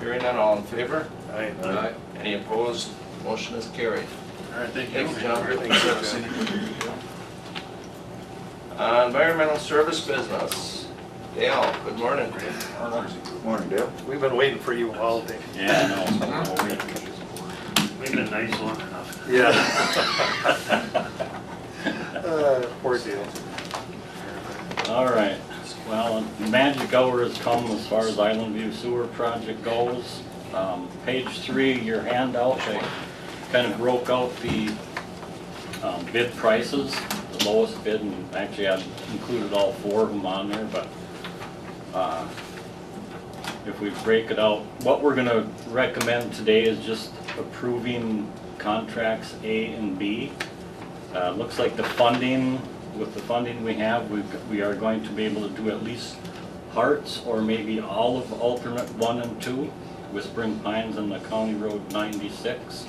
Hearing none, all in favor? Aye. Aye. Any opposed? Motion is carried. All right, thank you. Thank you, John. Thank you, John. Environmental service business. Dale, good morning. Morning, Dale. We've been waiting for you all day. Yeah, I know. We've been nice long enough. Yeah. Poor deal. All right, well, magic hour has come as far as Island View Sewer Project goes. Page 3, your handout, I kind of broke out the bid prices, the lowest bid, and actually I included all 4 of them on there, but if we break it out, what we're gonna recommend today is just approving contracts A and B. Looks like the funding, with the funding we have, we are going to be able to do at least parts or maybe all of alternate 1 and 2, Whispering Pines and the County Road 96.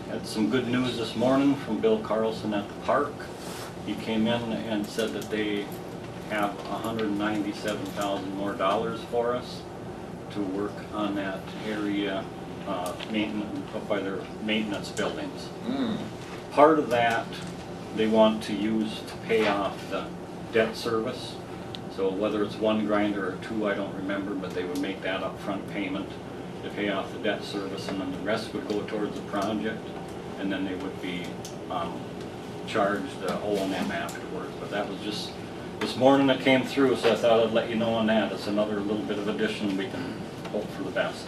Had some good news this morning from Bill Carlson at the park. He came in and said that they have $197,000 more for us to work on that area, maintenance, up by their maintenance buildings. Part of that they want to use to pay off the debt service. So whether it's 1 grinder or 2, I don't remember, but they would make that upfront payment to pay off the debt service, and then the rest would go towards the project, and then they would be charged O&M afterwards. But that was just this morning it came through, so I thought I'd let you know on that. It's another little bit of addition. We can hope for the best.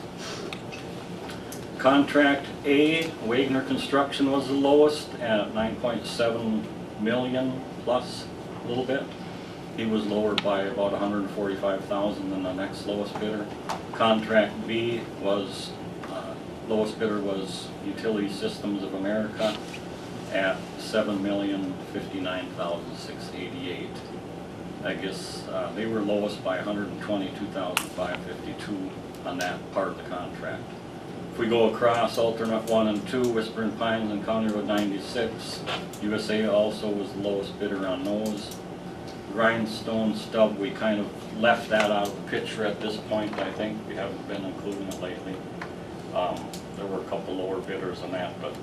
Contract A, Wagner Construction was the lowest at 9.7 million plus a little bit. He was lower by about 145,000 than the next lowest bidder. Contract B was, lowest bidder was Utility Systems of America at 7,059,688. I guess they were lowest by 122,552 on that part of the contract. If we go across alternate 1 and 2, Whispering Pines and County Road 96, USA also was the lowest bidder on those. Grindstone stub, we kind of left that out of the picture at this point. I think we haven't been including it lately. There were a couple lower bidders on that, but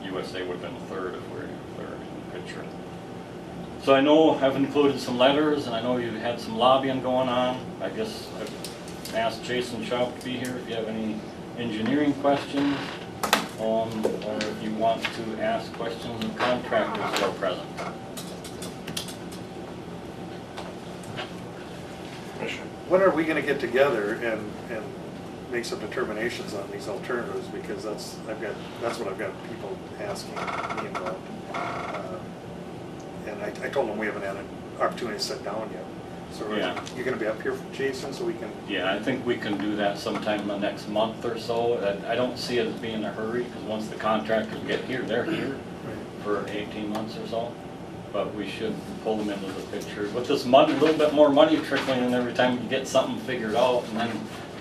USA would have been third if we're third in the picture. So I know I've included some letters, and I know you've had some lobbying going on. I guess I've asked Jason Schaub to be here if you have any engineering questions, or if you want to ask questions of contractors who are present. When are we gonna get together and make some determinations on these alternatives? Because that's what I've got people asking me about. And I told them we haven't had an opportunity to sit down yet. So Yeah. you're gonna be up here, Jason, so we can? Yeah, I think we can do that sometime in the next month or so. I don't see it as being a hurry, because once the contractors get here, they're here for 18 months or so. But we should pull them into the picture. With this money, a little bit more money trickling in every time you get something figured out, and then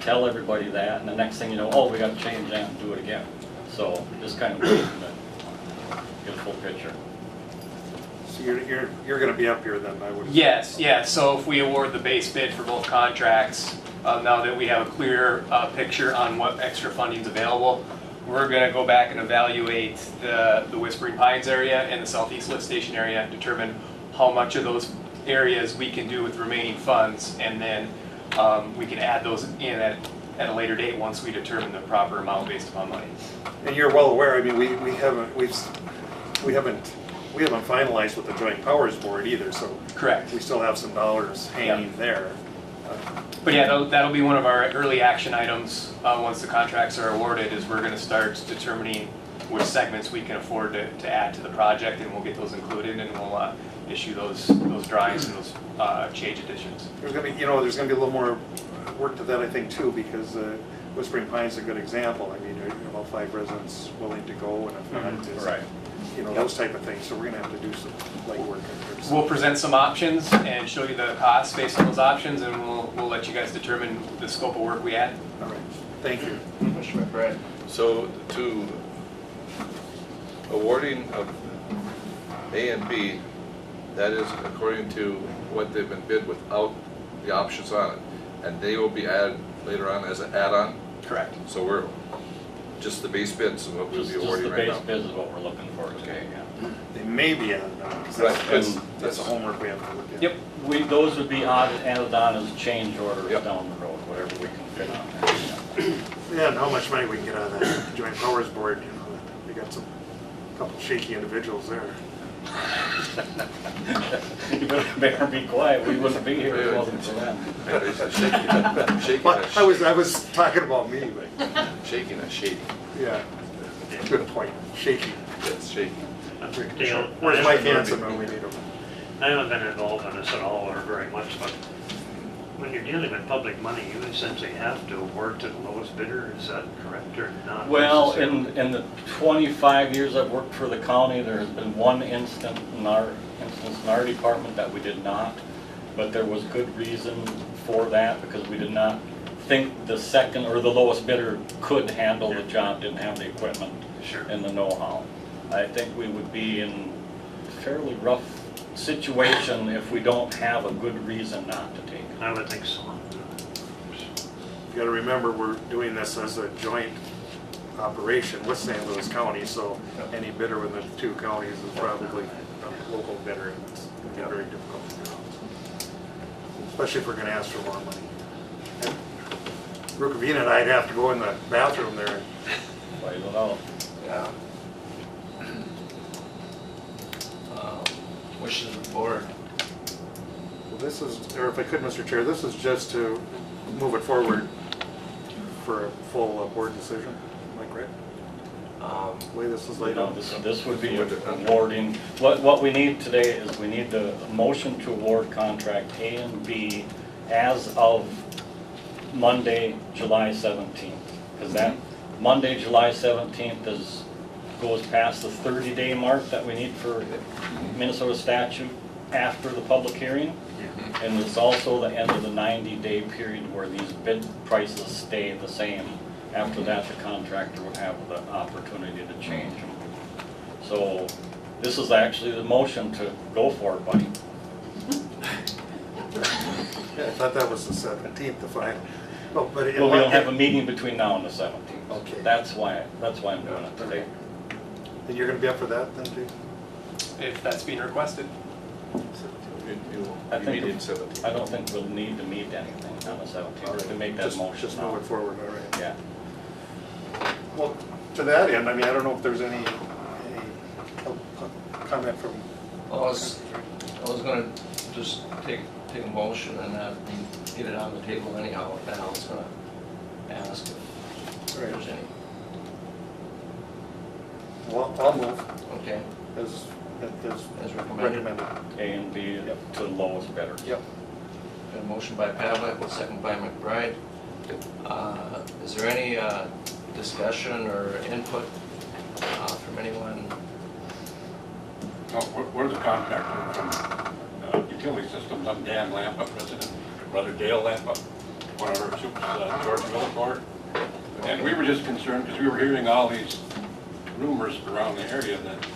tell everybody that, and the next thing you know, oh, we gotta change that and do it again. So just kind of waiting to get a full picture. So you're gonna be up here then, I would? Yes, yeah, so if we award the base bid for both contracts, now that we have a clear picture on what extra funding is available, we're gonna go back and evaluate the Whispering Pines area and the Southeast Lift Station area, determine how much of those areas we can do with remaining funds, and then we can add those in at a later date once we determine the proper amount based upon money. And you're well aware, I mean, we haven't finalized with the Joint Powers Board either, so. Correct. We still have some dollars hanging there. But yeah, that'll be one of our early action items once the contracts are awarded, is we're gonna start determining which segments we can afford to add to the project, and we'll get those included, and we'll issue those drawings and those change additions. There's gonna be, there's gonna be a little more work to that, I think, too, because Whispering Pines is a good example. I mean, about 5 residents willing to go, and if not, it's, Right. Those type of things. So we're gonna have to do some legwork. We'll present some options and show you the costs based on those options, and we'll let you guys determine the scope of work we add. All right, thank you. Commissioner McBride. So to awarding of A and B, that is according to what they've been bid without the options on it. And they will be added later on as an add-on? Correct. So we're, just the base bids is what we'll be awarding right now? Just the base bid is what we're looking for today, yeah. They may be added on, because that's the homework we have to look at. Yep. Those would be added on as change orders down the road, whatever we can fit on there. Yeah, and how much money we can get out of that Joint Powers Board, we got some, couple shaky individuals there. You better be quiet, we wouldn't be here if it wasn't for them. I was talking about me, but. Shaking and shaking. Yeah, good point, shaky. That's shaky. Dale, Where's Mike Hanson when we need him? I haven't been involved in this at all or very much, but when you're dealing with public money, you essentially have to award to the lowest bidder. Is that correct or not? Well, in the 25 years I've worked for the county, there has been one instance in our department that we did not, but there was good reason for that because we did not think the second or the lowest bidder could handle the job, didn't have the equipment and the know-how. I think we would be in a fairly rough situation if we don't have a good reason not to take it. I would think so. You gotta remember, we're doing this as a joint operation with St. Louis County, so any bidder within the two counties is probably a local bidder, and it's gonna be very difficult to do. Especially if we're gonna ask for more money. And Rukavina and I'd have to go in the bathroom there and Fight it out. Yeah. Wishes of the board. well, this is, or if I could, Mr. Chair, this is just to move it forward for a full board decision, am I correct? The way this is laid No, out. this would be awarding, what we need today is we need the motion to award contract A and B as of Monday, July 17th. Because that Monday, July 17th goes past the 30-day mark that we need for Minnesota statute after the public hearing. And it's also the end of the 90-day period where these bid prices stay the same. After that, the contractor would have the opportunity to change them. So this is actually the motion to go for it, buddy. Yeah, I thought that was the 17th, the final. Oh, but it Well, we don't have a meeting between now and the 17th. Okay. That's why I'm doing it today. And you're gonna be up for that then, too? If that's being requested. I don't think we'll need to meet anything on the 17th to make that motion Just now. move it forward, all right. Yeah. Well, to that end, I mean, I don't know if there's any comment from. I was gonna just take a motion and get it on the table anyhow, and I was gonna ask if there's any. Well, I'll move Okay, as as recommended. A and B to the lowest bidder. Yep. Got a motion by Pavlik, a second by McBride. Is there any discussion or input from anyone? We're the contractor from Utility Systems. I'm Dan Lampa, president. Brother Dale Lampa, one of our supers, George Milliford. And we were just concerned because we were hearing all these rumors around the area that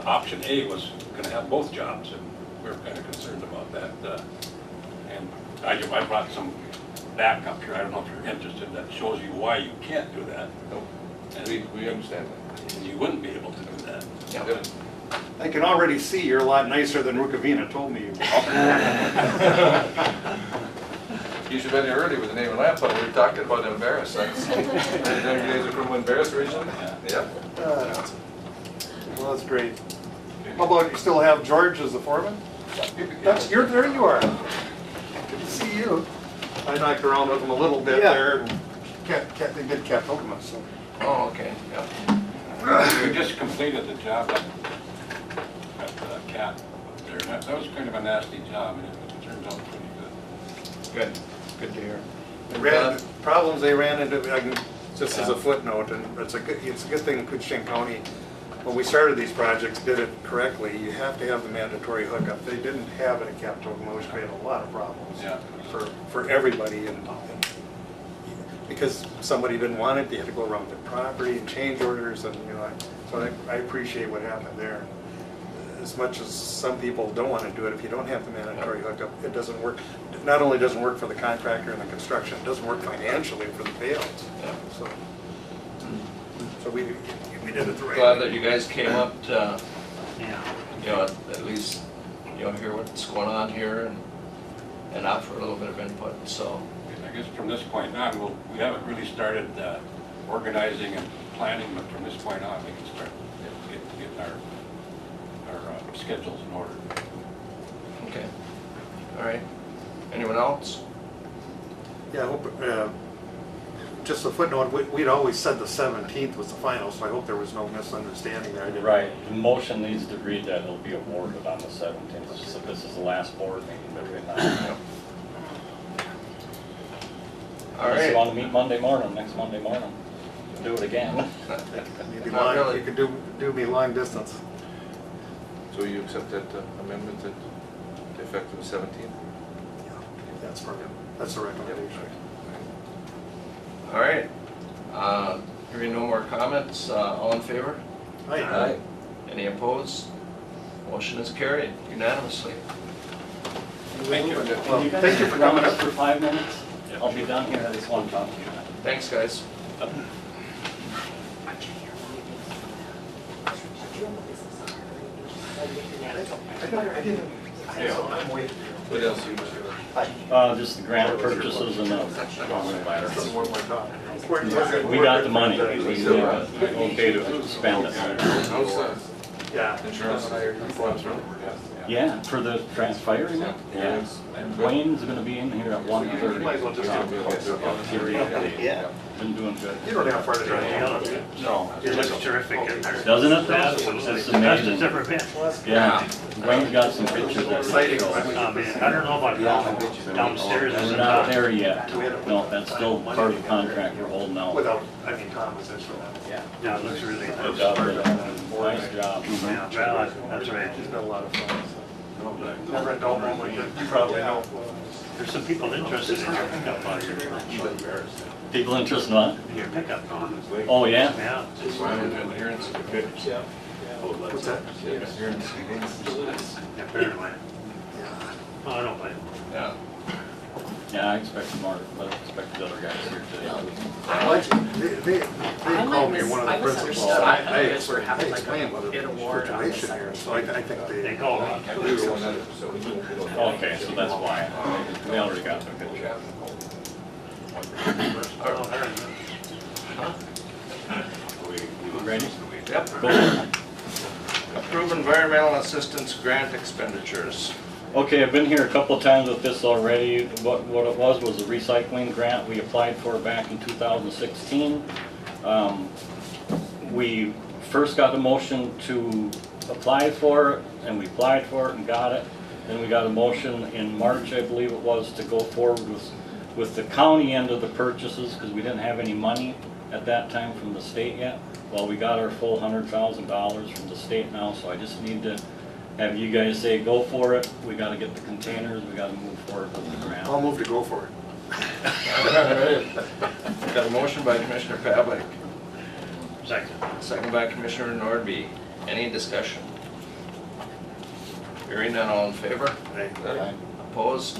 option A was going to have both jobs, and we were kind of concerned about that. And I brought some backup here. I don't know if you're interested. That shows you why you can't do that. Nope. And We understand that. and you wouldn't be able to do that. Yeah. I can already see you're a lot nicer than Rukavina told me you were. You should have been here early with the name of Lampa. We were talking about Embarrass. You guys are from Embarrass originally? Yeah. Well, that's great. How about you still have George as the foreman? There you are. Good to see you. I knocked around with him a little bit there and they did kept hooking us, so. Oh, okay, yeah. We just completed the job at Cat up there. That was kind of a nasty job, and it turned out pretty good. Good to hear. Problems they ran into, just as a footnote, and it's a good thing Koochiching County, when we started these projects, did it correctly. You have to have the mandatory hookup. They didn't have it at Capitola, which created a lot of problems for everybody, and because somebody didn't want it, they had to go around the property and change orders, and so I appreciate what happened there. As much as some people don't want to do it, if you don't have the mandatory hookup, it doesn't work. It not only doesn't work for the contractor and the construction, it doesn't work financially for the payouts. So we did it the right way. Glad that you guys came up to, Yeah. at least, hear what's going on here and offer a little bit of input, so. I guess from this point on, we haven't really started organizing and planning, but from this point on, we can start getting our schedules in order. Okay. All right. Anyone else? Yeah, I hope, just a footnote, we'd always said the 17th was the final, so I hope there was no misunderstanding there. Right, the motion needs to read that it'll be awarded on the 17th, so this is the last board meeting between now and then. All Unless you right. want to meet next Monday morning, do it again. Maybe Not really. you could do me long distance. So you accept that amendment that effective 17th? That's perfect. That's the recommendation. All right. Hearing no more comments, all in favor? Aye. Any opposed? Motion is carried unanimously. Thank you. Can you guys Thank you for coming up. for 5 minutes? I'll be down here, I just want to talk to you. Thanks, guys. What else you? Just the grant purchases and the ladder. We We got the money, we okay to spend it. Yeah. Insurance. Yeah, for the fire, yeah. Wayne's gonna be in here at 1:30. Might as well just Yeah. Been doing good. You don't have far to drive. No. It looks terrific in there. Doesn't it? Absolutely. It's Best it's amazing. ever been. Yeah, Wayne's got some pictures there. Exciting. Oh, man, I don't know about downstairs. We're not there yet. No, that's still part of the contract we're holding out. Without, I mean, Tom was there for that. Yeah, it looks really Good nice. job, nice job. Yeah, well, that's right. It's been a lot of fun. Never a dull moment, you probably know. There's some people interested in your pickup on your, People interested in what? in your pickup. Oh, yeah? Yeah. What's that? Apparently. Oh, I don't blame them. Yeah. Yeah, I expect more, I expect the other guys here today. Well, they called me one of the principals. misunderstood. I thought you guys were having like explained a what the bid award on situation here, so I think They they. call me. Okay, so that's why. We already got the picture. Oh, very good. Ready? Yep. Go. Approve environmental assistance grant expenditures. Okay, I've been here a couple of times with this already. What it was a recycling grant we applied for back in 2016. We first got a motion to apply for it, and we applied for it and got it. Then we got a motion in March, I believe it was, to go forward with the county end of the purchases, because we didn't have any money at that time from the state yet. Well, we got our full $100,000 from the state now, so I just need to have you guys say, go for it. We gotta get the containers, we gotta move forward with the grant. I'll move to go for it. Got a motion by Commissioner Pavlik, Second. second by Commissioner Nordby. Any discussion? Hearing none, all in favor? Aye. Opposed?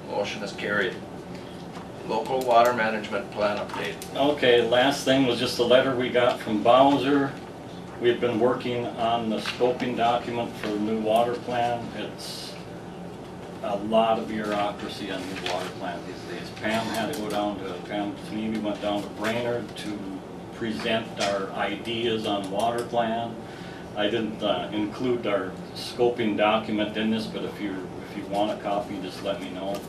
Motion is carried. Local water management plan update. Okay, last thing was just a letter we got from Bowser. We've been working on the scoping document for the new water plan. It's a lot of bureaucracy on new water plan these days. Pam had to go down to, Pam Feeney went down to Brainerd to present our ideas on water plan. I didn't include our scoping document in this, but if you want a copy, just let me know.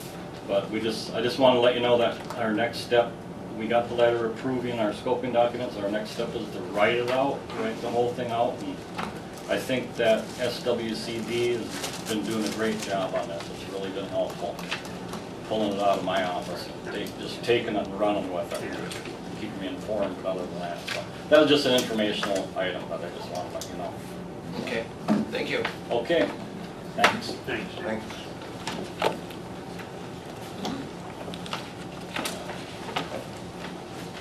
But I just want to let you know that our next step, we got the letter approving our scoping documents. Our next step is to write it out, write the whole thing out. And I think that SWCD has been doing a great job on this. It's really been helpful, pulling it out of my office. They just taking it and running with it, keeping me informed. But other than that, so that was just an informational item, but I just want to let you know. Okay, thank you. Okay, thanks. Thanks. Thanks.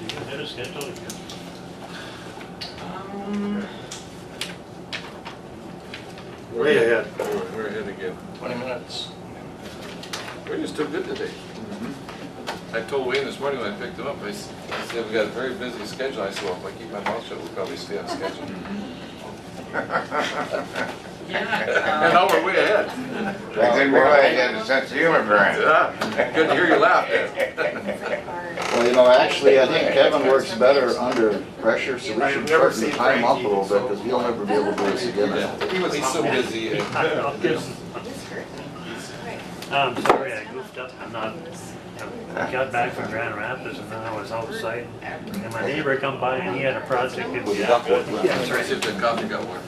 You get a schedule again? Way ahead. We're ahead again. 20 minutes. We're just too good today. I told Wayne this morning when I picked him up, I said, we got a very busy schedule. I said, well, if I keep my mouth shut, we'll probably stay on schedule. And now we're way ahead. I didn't realize you had a sense of humor, Brian. Yeah, good to hear you laugh. Well, you know, actually, I think Kevin works better under pressure, so we I've should never shorten the seen time up a Frankie, little bit, because he'll never be able to do this again. He's so busy. I'm kidding. I'm sorry I goofed up. I got back from Grand Rapids and then I was outside and my neighbor come by and he had a project in the Yeah, that's right. See if the coffee got warm.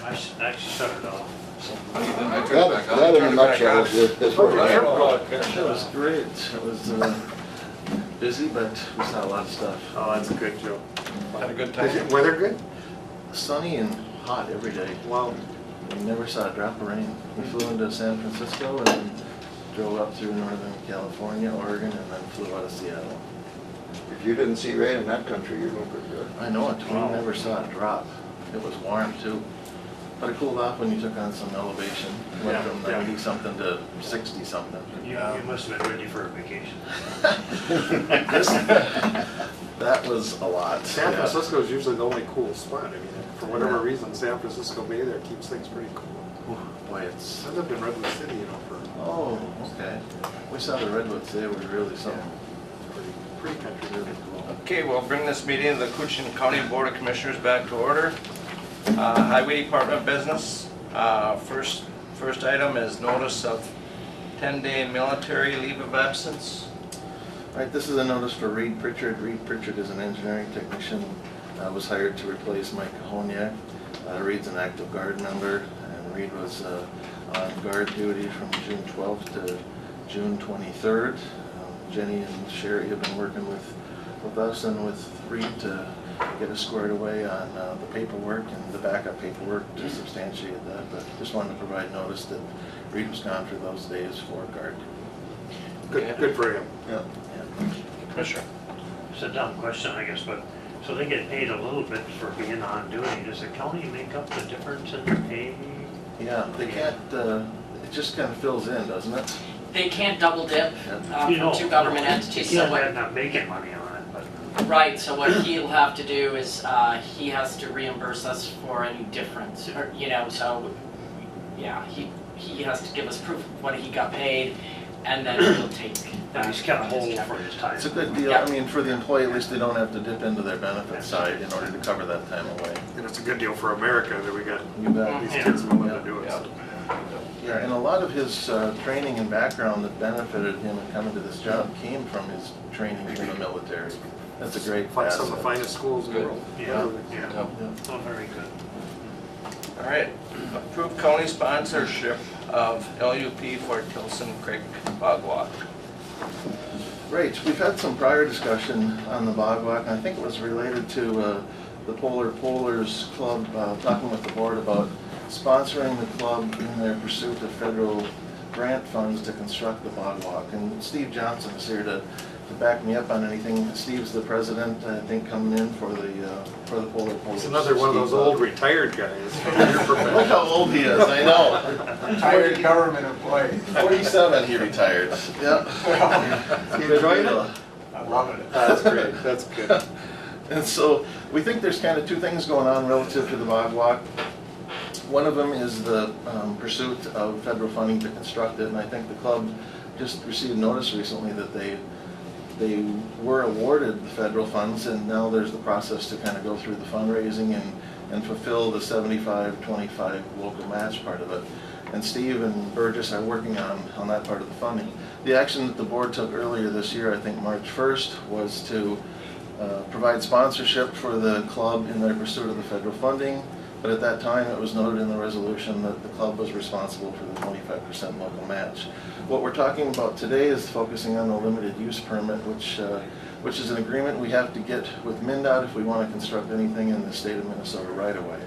I shut it off. I turned it back on. That in a nutshell is what we're It was great. It was busy, but we saw a lot of stuff. Oh, that's good, Joe. Had a good Is time. it weather good? Sunny and hot every day. Wow. We never saw a drop of rain. We flew into San Francisco and drove up through Northern California, Oregon, and then flew out of Seattle. If you didn't see rain in that country, you're doing pretty good. I know it, we never saw it drop. It was warm too. But it cooled off when you took on some elevation. Went Yeah, from yeah. 90-something to 60-something. You must have been ready for a vacation. That was a lot. San yeah. Francisco is usually the only cool spot. I mean, for whatever reason, San Francisco Bay there keeps things pretty cool. Ooh, boy, it's, I lived in Redwood City, for oh, okay. We saw the redwoods, they were really something. pretty country. Really cool. Okay, we'll bring this meeting of the Koochiching County Board of Commissioners back to order. Highway Department business. First item is notice of 10-day military leave of absence. All right, this is a notice for Reed Pritchard. Reed Pritchard is an engineering technician, was hired to replace Mike Kahoniak. Reed's an active guard member, and Reed was on guard duty from June 12th to June 23rd. Jenny and Sherry have been working with us and with Reed to get us squared away on the paperwork and the backup paperwork to substantiate that, but just wanted to provide notice that Reed was gone for those days for guard duty. Good for him. Yeah. Commissioner. It's a dumb question, I guess, but, so they get paid a little bit for being on duty. Does the county make up the difference in their pay? Yeah, they can't, it just kind of fills in, doesn't it? They can't double dip You know, from two government entities. He So doesn't what, end up making money on it, but. right, so what he'll have to do is he has to reimburse us for any difference, or, so, yeah, he has to give us proof of what he got paid, and then he'll take And he's kept from his whole check. for his time. It's a good deal. Yeah. I mean, for the employee, at least they don't have to dip into their benefit side in order to cover that time away. And it's a good deal for America that we got You bet. these Yeah. kids willing to do it. so. Yeah, and a lot of his training and background that benefited him in coming to this job came from his training in the military. That's a great Find some of the asset. finest schools in the world. Yeah, yeah. Yeah. Oh, very good. All right, approved county sponsorship of LUP for Tilson Creek Bog Walk. Great, we've had some prior discussion on the Bog Walk, and I think it was related to the Polar Polars Club, talking with the board about sponsoring the club in their pursuit of federal grant funds to construct the Bog Walk. And Steve Johnson is here to back me up on anything. Steve's the president, I think, coming in for the Polar Polars. He's another one of those old retired guys. Look how old he is, I know. Retired government employee. 47 he retired. Yep. You enjoying it? I'm loving it. That's great, that's good. And so we think there's kind of two things going on relative to the Bog Walk. One of them is the pursuit of federal funding to construct it, and I think the club just received notice recently that they were awarded the federal funds, and now there's the process to kind of go through the fundraising and fulfill the 75-25 local match part of it. And Steve and Burgess are working on that part of the funding. The action that the board took earlier this year, I think March 1st, was to provide sponsorship for the club in their pursuit of the federal funding. But at that time, it was noted in the resolution that the club was responsible for the 25% local match. What we're talking about today is focusing on the limited use permit, which is an agreement we have to get with MnDOT if we want to construct anything in the state of Minnesota right away.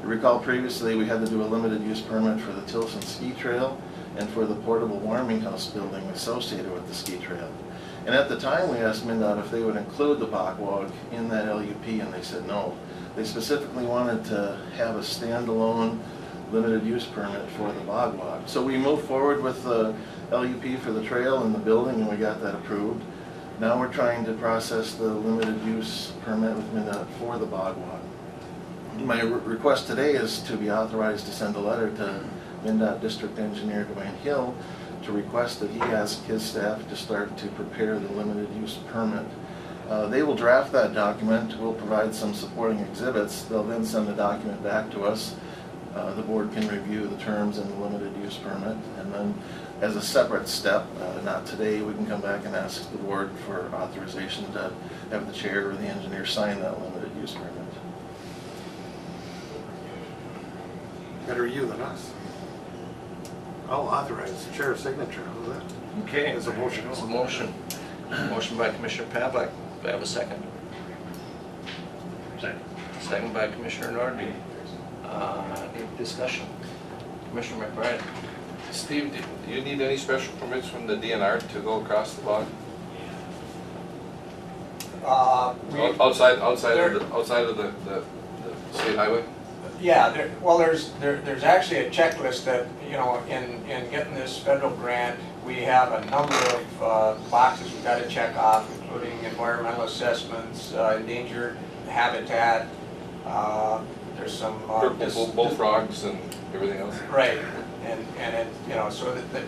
You recall previously we had to do a limited use permit for the Tilson Ski Trail and for the portable warming house building associated with the ski trail. And at the time, we asked MnDOT if they would include the Bog Walk in that LUP, and they said no. They specifically wanted to have a standalone limited use permit for the Bog Walk. So we moved forward with the LUP for the trail and the building, and we got that approved. Now we're trying to process the limited use permit with MnDOT for the Bog Walk. My request today is to be authorized to send a letter to MnDOT District Engineer Dwayne Hill to request that he ask his staff to start to prepare the limited use permit. They will draft that document, we'll provide some supporting exhibits, they'll then send the document back to us. The board can review the terms and the limited use permit, and then as a separate step, not today, we can come back and ask the board for authorization to have the chair or the engineer sign that limited use permit. Better you than us. I'll authorize the chair's signature. How's that? Okay. There's a motion. There's a motion. Motion by Commissioner Pavlik. Do I have a second? Second. Second by Commissioner Nordby. Any discussion? Commissioner McBride. Steve, do you need any special permits from the DNR to go across the bog? Outside of the state highway? Yeah, there's actually a checklist that, you know, in getting this federal grant, we have a number of boxes we've got to check off, including environmental assessments, endangered habitat, there's some... bullfrogs and everything else? Right, and it, you know, so that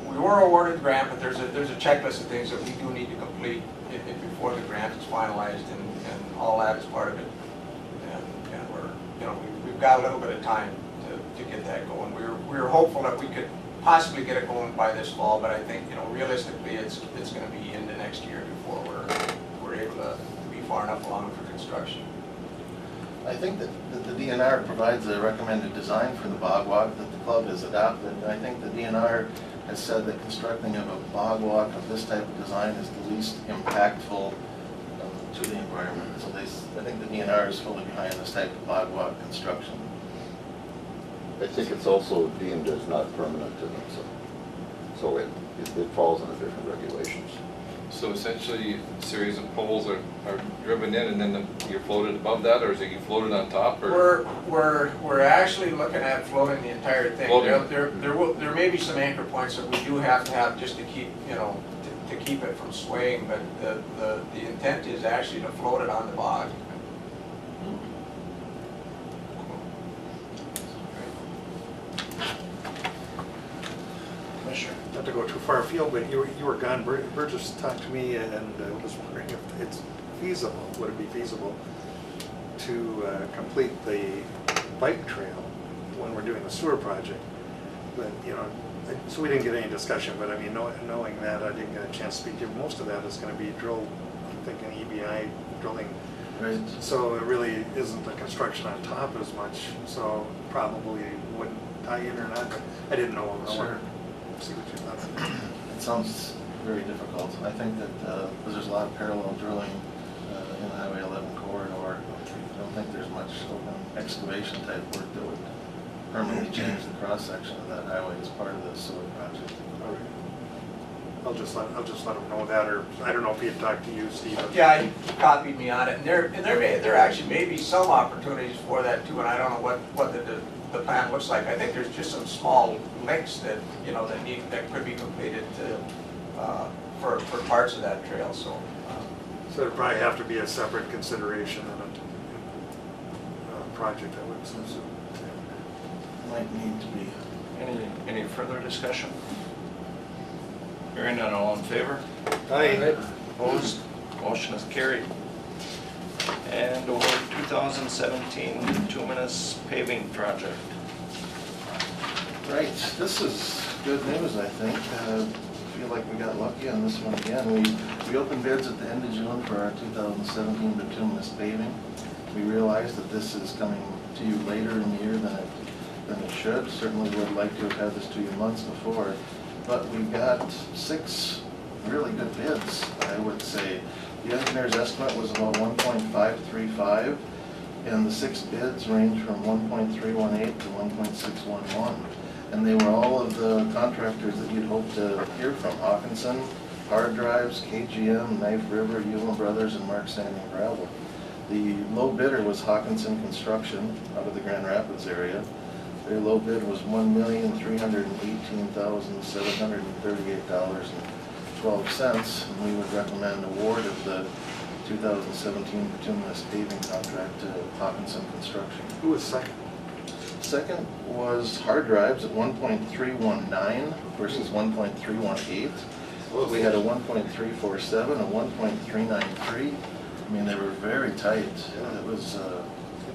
we were awarded the grant, but there's a checklist of things that we do need to complete before the grant is finalized, and all that is part of it. And we're, you know, we've got a little bit of time to get that going. We were hopeful that we could possibly get it going by this fall, but I think, you know, realistically, it's going to be into next year before we're able to be far enough along for construction. I think that the DNR provides a recommended design for the bog walk that the club has adopted. And I think the DNR has said that constructing of a bog walk of this type of design is the least impactful to the environment. So I think the DNR is fully behind this type of bog walk construction. I think it's also deemed as not permanent to them, so it falls under different regulations. So essentially, a series of poles are driven in, and then you're floated above that, or is it you floated on top? Or? We're actually looking at floating the entire thing. There may be some anchor points that we do have to have just to keep, you know, to keep it from swaying, but the intent is actually to float it on the bog. Commissioner, not to go too far afield, but you were gone. Burgess talked to me and was wondering if it's feasible, would it be feasible to complete the bike trail when we're doing the sewer project? But, you know, so we didn't get any discussion, but I mean, knowing that, I didn't get a chance to speak to you. Most of that is going to be drilled, I'm thinking EBI drilling. Right. So it really isn't the construction on top as much, so probably wouldn't tie in or not, but I didn't know. Sure. See what you thought of it. It sounds very difficult. I think that because there's a lot of parallel drilling in the Highway 11 corridor, I don't think there's much open excavation type work that would permanently change the cross-section of that highway as part of the sewer project. I'll just let them know that, or I don't know if he had talked to you, Steve. Yeah, he copied me on it, and there actually may be some opportunities for that too, and I don't know what the plan looks like. I think there's just some small links that, you know, that could be completed for parts of that trail. So it'd probably have to be a separate consideration on a project, I would assume. Might need to be. Any further discussion? Hearing none, all in favor? Aye. Opposed? Motion is carried. And over 2017 bituminous paving project. Right, this is good news, I think. I feel like we got lucky on this one again. We opened bids at the end of June for our 2017 bituminous paving. We realized that this is coming to you later in the year than it should. Certainly would like to have had this to you months before. But we got 6 really good bids, I would say. The engineer's estimate was about 1.535, and the 6 bids range from 1.318 to 1.611. And they were all of the contractors that you'd hope to hear from: Hawkinson, Hard Drives, KGM, Knife River, Yulin Brothers, and Mark Sand and Gravel. The low bidder was Hawkinson Construction out of the Grand Rapids area. Their low bid was $1,318,738.12, and we would recommend award of the 2017 bituminous paving contract to Hawkinson Construction. Who was second? Second was Hard Drives at 1.319 versus 1.318. We had a 1.347, a 1.393. I mean, they were very tight. It was,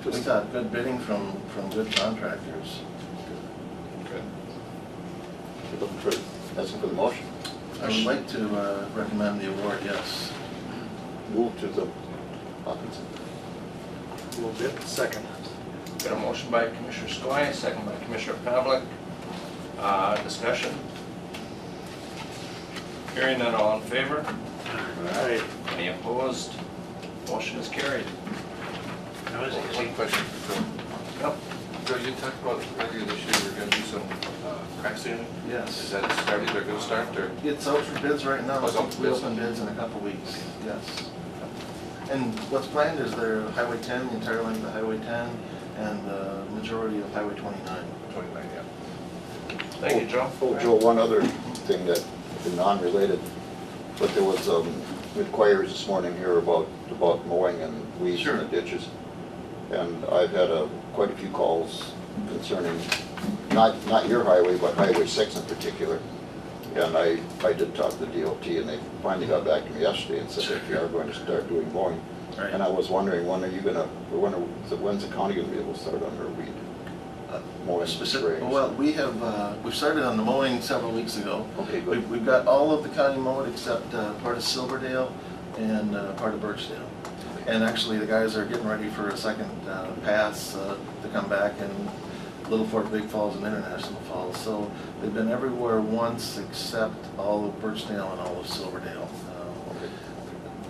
we thought, good bidding from good contractors. Good. Asking for the motion. I would like to recommend the award, yes. Move to the Hawkinson. A little bit. Second. Got a motion by Commissioner Skoye, second by Commissioner Pavlik. Discussion? Hearing none, all in favor? Aye. Any opposed? Motion is carried. That was easy. One question. Yep. Joe, you talked about earlier this year, we're gonna do some crack sealing. Yes. Is that started, or gonna start, or? It's out for bids right now. Oh, it's out for We bids. open bids in a couple weeks, yes. And what's planned is their Highway 10, the entire length of Highway 10, and the majority of Highway 29. 29, yeah. Thank you, Joe. Oh, Joe, one other thing that is non-related, but there was inquiries this morning here about mowing and weeds in the ditches. And I've had quite a few calls concerning, not your highway, but Highway 6 in particular. And I did talk to the DOT, and they finally got back to me yesterday and said that they are going to start doing mowing. Right. And I was wondering, when's the county going to be able to start on their weed mowing sprays? Well, we've started on the mowing several weeks ago. Okay, good. We've got all of the county mowed except part of Silverdale and part of Birchdale. And actually, the guys are getting ready for a second pass to come back in Little Fort, Big Falls, and International Falls. So they've been everywhere once except all of Birchdale and all of Silverdale.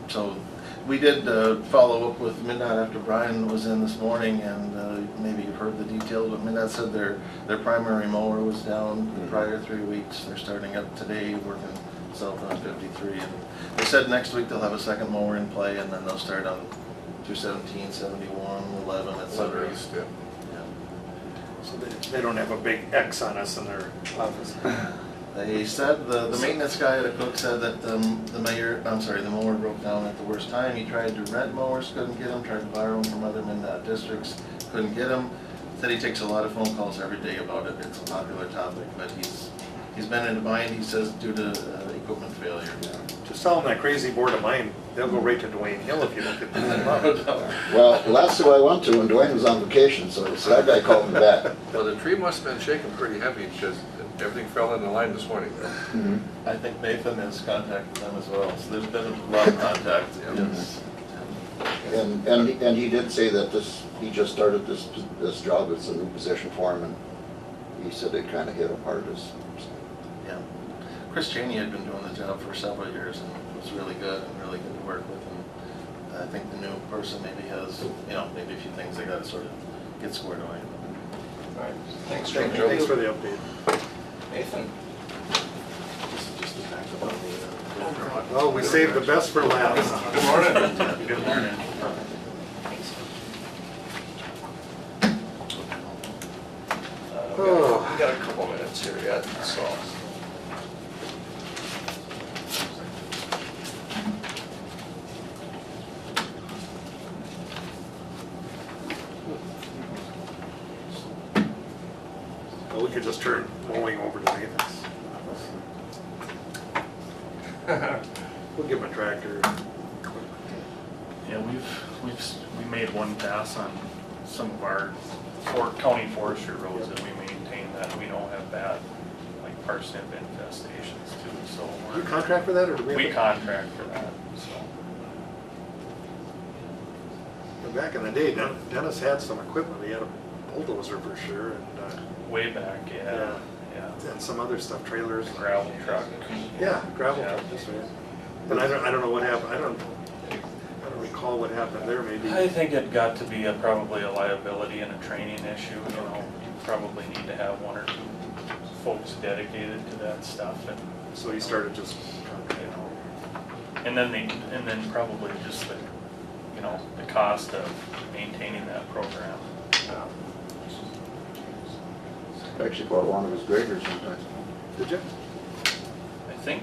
So we did follow up with MnDOT after Brian was in this morning, and maybe you've heard the details, but MnDOT said their primary mower was down the prior 3 weeks. They're starting up today, working south on 53. And they said next week they'll have a second mower in play, and then they'll start on 217, 71, 11, etc. Yeah. So they don't have a big X on us in their office. They said, the maintenance guy at a Cook said that the mower broke down at the worst time. He tried to rent mowers, couldn't get them, tried to borrow them from other MnDOT districts, couldn't get them. Said he takes a lot of phone calls every day about it. It's a popular topic, but he's been in a bind, he says, due to equipment failure. Just tell them that crazy board of mine, they'll go right to Dwayne Hill if you don't get them. Well, the last two I went to, and Dwayne was on vacation, so that guy called me back. Well, the tree must have been shaking pretty heavy, because everything fell in the line this morning. I think Nathan has contacted them as well, so there's been a lot of contact. Yes. And he did say that he just started this job, it's a new position for him, and he said it kind of hit him hard. Yeah. Chris Cheney had been doing the job for several years and was really good and really good to work with. And I think the new person maybe has, maybe a few things they got to sort of get squared away. All right. Thanks, Joe. Thanks for the update. Nathan? Just to back up on the. Well, we saved the best for last. Good morning. Good morning. We got a couple minutes here yet, so. Well, we could just turn mowing over to maintenance. We'll give them a tractor. Yeah, we made one pass on some of our county forestry roads that we maintain that we don't have bad, like parsnip infestations too, so. Do you contract for that, or do we? We contract for that, so. Back in the day, Dennis had some equipment, he had a bulldozer for sure, and. Way back, yeah. And some other stuff, trailers. Gravel truck. Yeah, gravel truck, that's right. But I don't know what happened, I don't recall what happened there, maybe. I think it got to be probably a liability and a training issue, you probably need to have one or two folks dedicated to that stuff, and. So he started just. And then probably just the, the cost of maintaining that program. Actually bought one of his graders sometimes. Did you? I think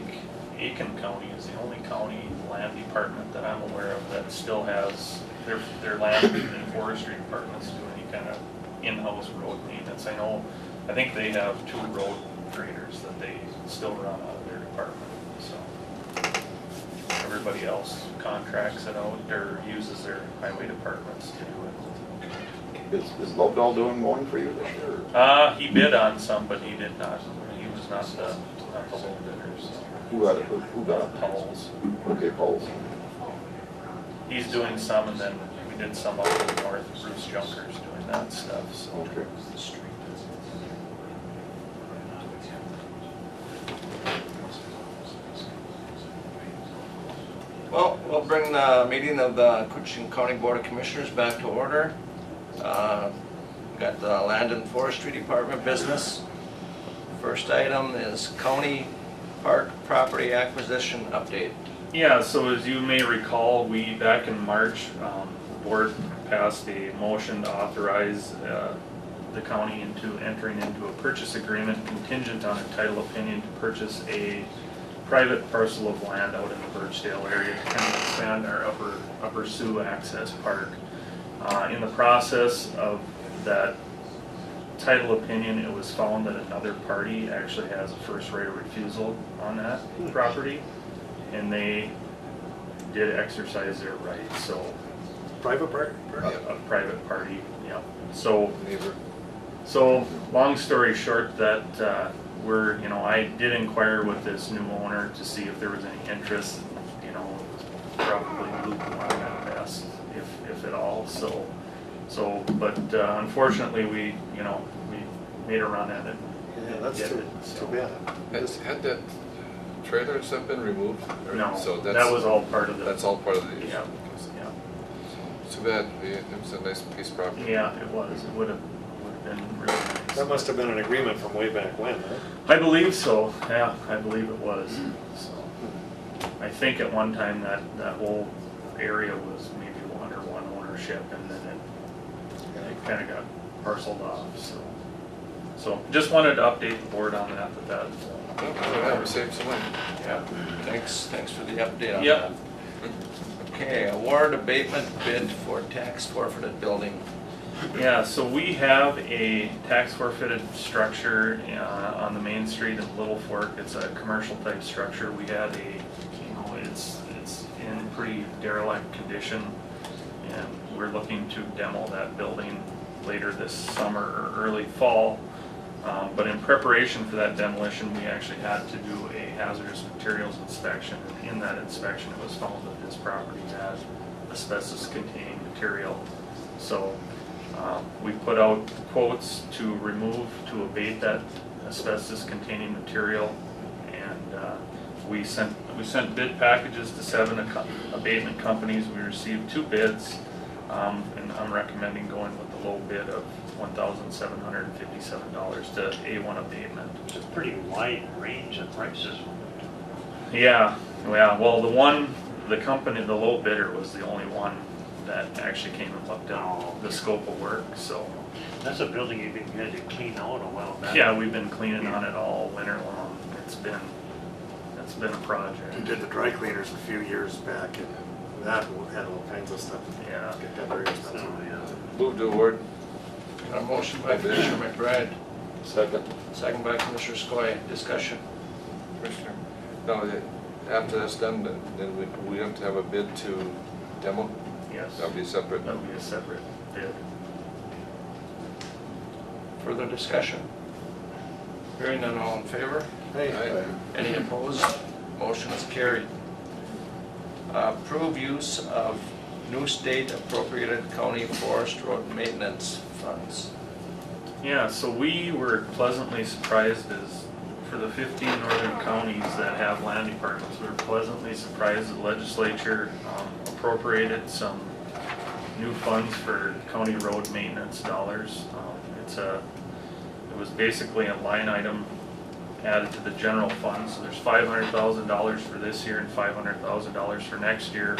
Aiken County is the only county land department that I'm aware of that still has their land and forestry departments do any kind of in-house road maintenance. I think they have 2 road graders that they still run out of their department, so. Everybody else contracts it out or uses their highway departments to do it. Is Lobdell doing mowing for you this year? He bid on some, but he did not, he was not the low bidder, so. Who got it? Pauls. Okay, Pauls. He's doing some, and then we did some up in the north, Bruce Junker's doing that stuff, so. Okay. Well, we'll bring the meeting of the Koochiching County Board of Commissioners back to order. Got the Land and Forestry Department business. First item is county park property acquisition update. Yeah, so as you may recall, we, back in March, the board passed a motion to authorize the county into entering into a purchase agreement contingent on a title opinion to purchase a private parcel of land out in the Birchdale area to kind of expand our upper Sioux access park. In the process of that title opinion, it was found that another party actually has a first right of refusal on that property, and they did exercise their right, so. Private party? A private party, yeah. So, Neighbor. so long story short, that I did inquire with this new owner to see if there was any interest, probably lukewarm at best, if at all, but unfortunately, we made a run at it. Yeah, that's too bad. Had that trailer and stuff been removed? Or- No, so that that's- was all part of it. That's all part of the issue. Yeah, Too bad, it was a nice piece of property. yeah, it was, it would have been really nice. That must have been an agreement from way back when, huh? I believe so, yeah, I believe it was, so. I think at one time that whole area was maybe under one ownership, and then it kind of got parceled off, so. So, just wanted to update the board on that, Yeah, we saved some money. Yeah, thanks for the update on Yep. that. Okay, award abatement bid for tax forfeited building. Yeah, so we have a tax forfeited structure on the main street in Little Fork. It's a commercial type structure. We had it's in pretty derelict condition, and we're looking to demo that building later this summer or early fall. But in preparation for that demolition, we actually had to do a hazardous materials inspection. And in that inspection, it was found that this property had asbestos containing material. So we put out quotes to abate that asbestos containing material, and we sent bid packages to 7 abatement companies. We received 2 bids, and I'm recommending going with the low bid of $1,757 to A1 abatement. It's a pretty wide range of prices. Yeah, well, the low bidder was the only one that actually came and looked at the scope of work, so. That's a building you had to clean out a while back. Yeah, we've been cleaning on it all winter long. It's been a project. We did the dry cleaners a few years back, and that had all kinds of stuff. Yeah. Get that very expensive. Move to award. Got a motion by Commissioner McBride, Second. second by Commissioner Skoye. Discussion. Commissioner. No, after that's done, then we have to have a bid to demo? Yes. That'll be separate? That'll be a separate bid. Further discussion? Hearing none, all in favor? Aye. Any opposed? Motion is carried. Approve use of new state appropriated county forest road maintenance funds. Yeah, so we were pleasantly surprised as, for the 15 northern counties that have land departments, we were pleasantly surprised the legislature appropriated some new funds for county road maintenance dollars. It was basically a line item added to the general fund, so there's $500,000 for this year and $500,000 for next year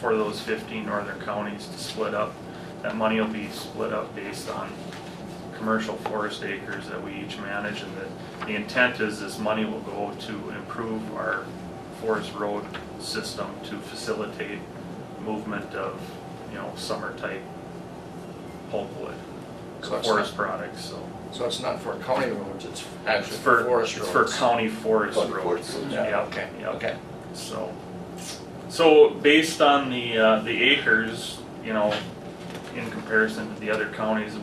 for those 15 northern counties to split up. That money will be split up based on commercial forest acres that we each manage, and the intent is this money will go to improve our forest road system to facilitate movement of, summer type pulpwood, So it's forest products, so. So it's not for county roads, it's actually It's for forest It's roads? for county forest County roads. forest roads. Yeah, Yeah, okay, yeah. okay. So based on the acres, in comparison to the other counties,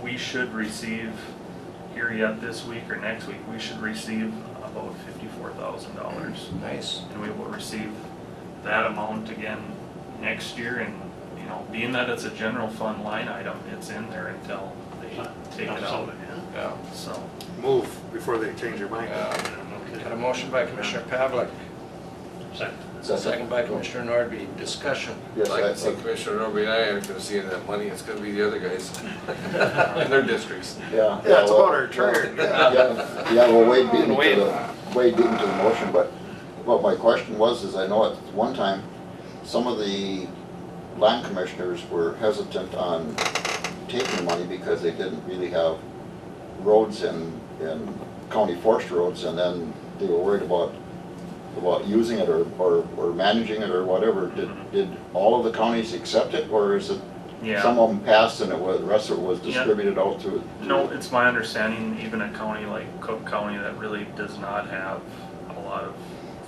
we should receive, here yet this week or next week, we should receive about $54,000. Nice. And we will receive that amount again next year, and, being that it's a general fund line item, it's in there until they take it out. Yeah. So, Move before they change their mind. Got a motion by Commissioner Pavlik, Second. Second by Commissioner Nordby. Discussion. Yes, Like I I, see Commissioner Norby and I aren't gonna see any of that money, it's gonna be the other guys in their districts. yeah. Yeah, it's well, about our turn. Yeah, well, Wade beat me to the motion, but what my question was is I know at one time, some of the land commissioners were hesitant on taking money because they didn't really have roads in county forest roads, and then they were worried about using it or managing it or whatever. Did all of the counties accept it, or is it Yeah. some of them passed and the rest of it was distributed out to? No, it's my understanding, even a county like Cook County that really does not have a lot of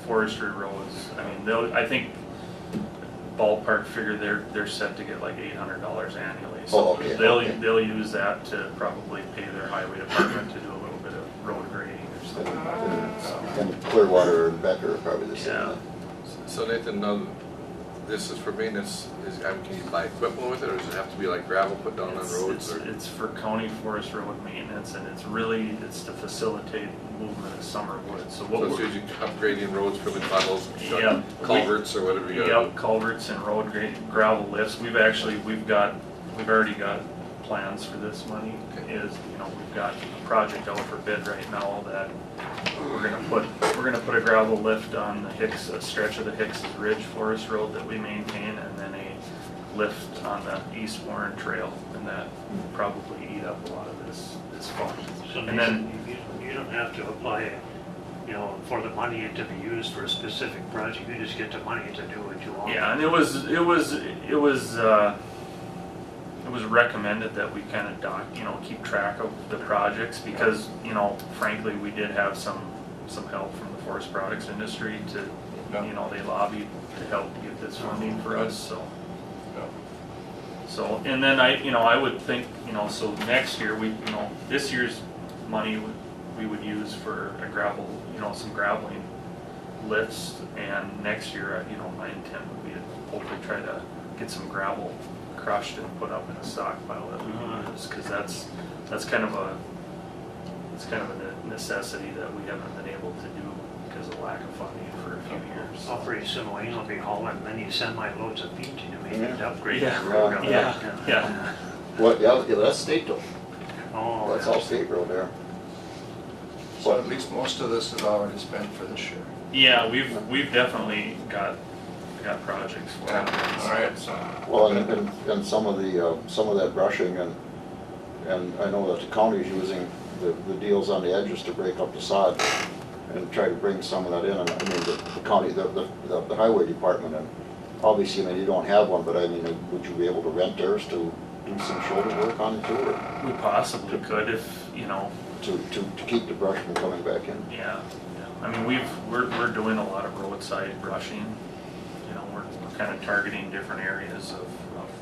forestry roads, I mean, I think ballpark figure they're set to get like $800 annually. So they'll use that to probably pay their highway department to do a little bit of road grading or something. And Clearwater and Becker are probably the same. Yeah. So Nathan, this is for maintenance, can you buy equipment with it, or does it have to be like gravel put down on roads? It's for county forest road maintenance, and it's to facilitate movement of summer wood. So what So we're it's usually upgrading roads, putting puddles, Yeah. culverts or whatever you got. Yep, culverts and road gravel lifts. We've already got plans for this money. We've got a project out for bid right now that we're gonna put a gravel lift on a stretch of the Hicks's Ridge Forest Road that we maintain, and then a lift on the East Warren Trail, and that will probably eat up a lot of this fund. So And then you don't have to apply, for the money to be used for a specific project, you just get the money to do what you want. yeah, and it was recommended that we kind of keep track of the projects because, frankly, we did have some help from the forest products industry to, they lobbied to help get this funding for us, so. So, and then I would think, so next year, this year's money we would use for a gravel, some graveling lifts, and next year, my intent would be to hopefully try to get some gravel crushed and put up in a stockpile that we can use, because that's kind of a necessity that we haven't been able to do because of lack of funding for a few years. Well, pretty soon Wayne will be hauling many semi-loads of feet to make it upgrade. Yeah. What, yeah, that's state though. Oh. That's all state road there. So at least most of this is already spent for this year. Yeah, we've definitely got projects for it. All right, so. Well, and some of that brushing and I know that the county's using the deals on the edges to break up the sod and try to bring some of that in. And I mean, the county, the highway department, and obviously, you don't have one, but I mean, would you be able to rent theirs to do some shoulder work on it too? Or We possibly could if, to keep the brush from coming back in? Yeah. I mean, we're doing a lot of roadside brushing. We're kind of targeting different areas of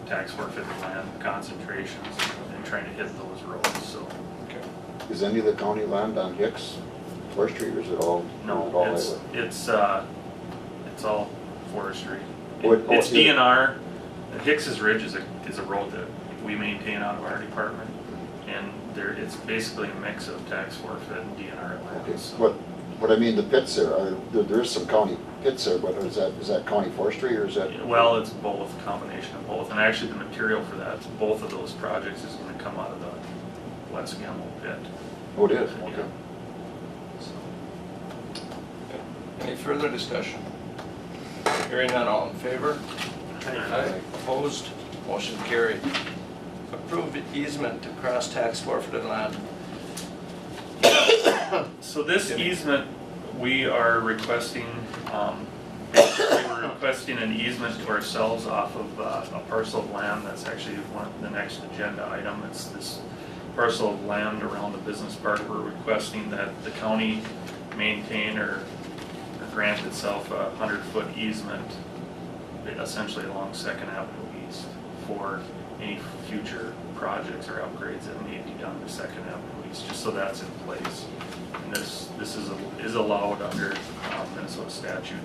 tax forfeit land concentrations and trying to hit those roads, so. Okay. Is any of the county land on Hicks forestry, or is it all? No, highway? it's all forestry. What- It's is it- DNR. Hicks's Ridge is a road that we maintain out of our department, and it's basically a mix of tax forfeit and DNR land. Okay, So. what I mean, the pits there is some county pits there, but is that county forestry, or is that? Well, it's both, a combination of both, and actually the material for both of those projects is going to come out of the West Gemmel pit. Oh, it is, okay. Any further discussion? Hearing none, all in favor? Aye. Opposed? Motion carried. Approve easement to cross tax forfeited land. So this easement, we are requesting, an easement to ourselves off of a parcel of land that's actually the next agenda item. It's this parcel of land around the business park. We're requesting that the county maintain or grant itself a 100-foot easement, essentially along Second Avenue East, for any future projects or upgrades that may be done to Second Avenue East, just so that's in place. And this is allowed under Minnesota Statute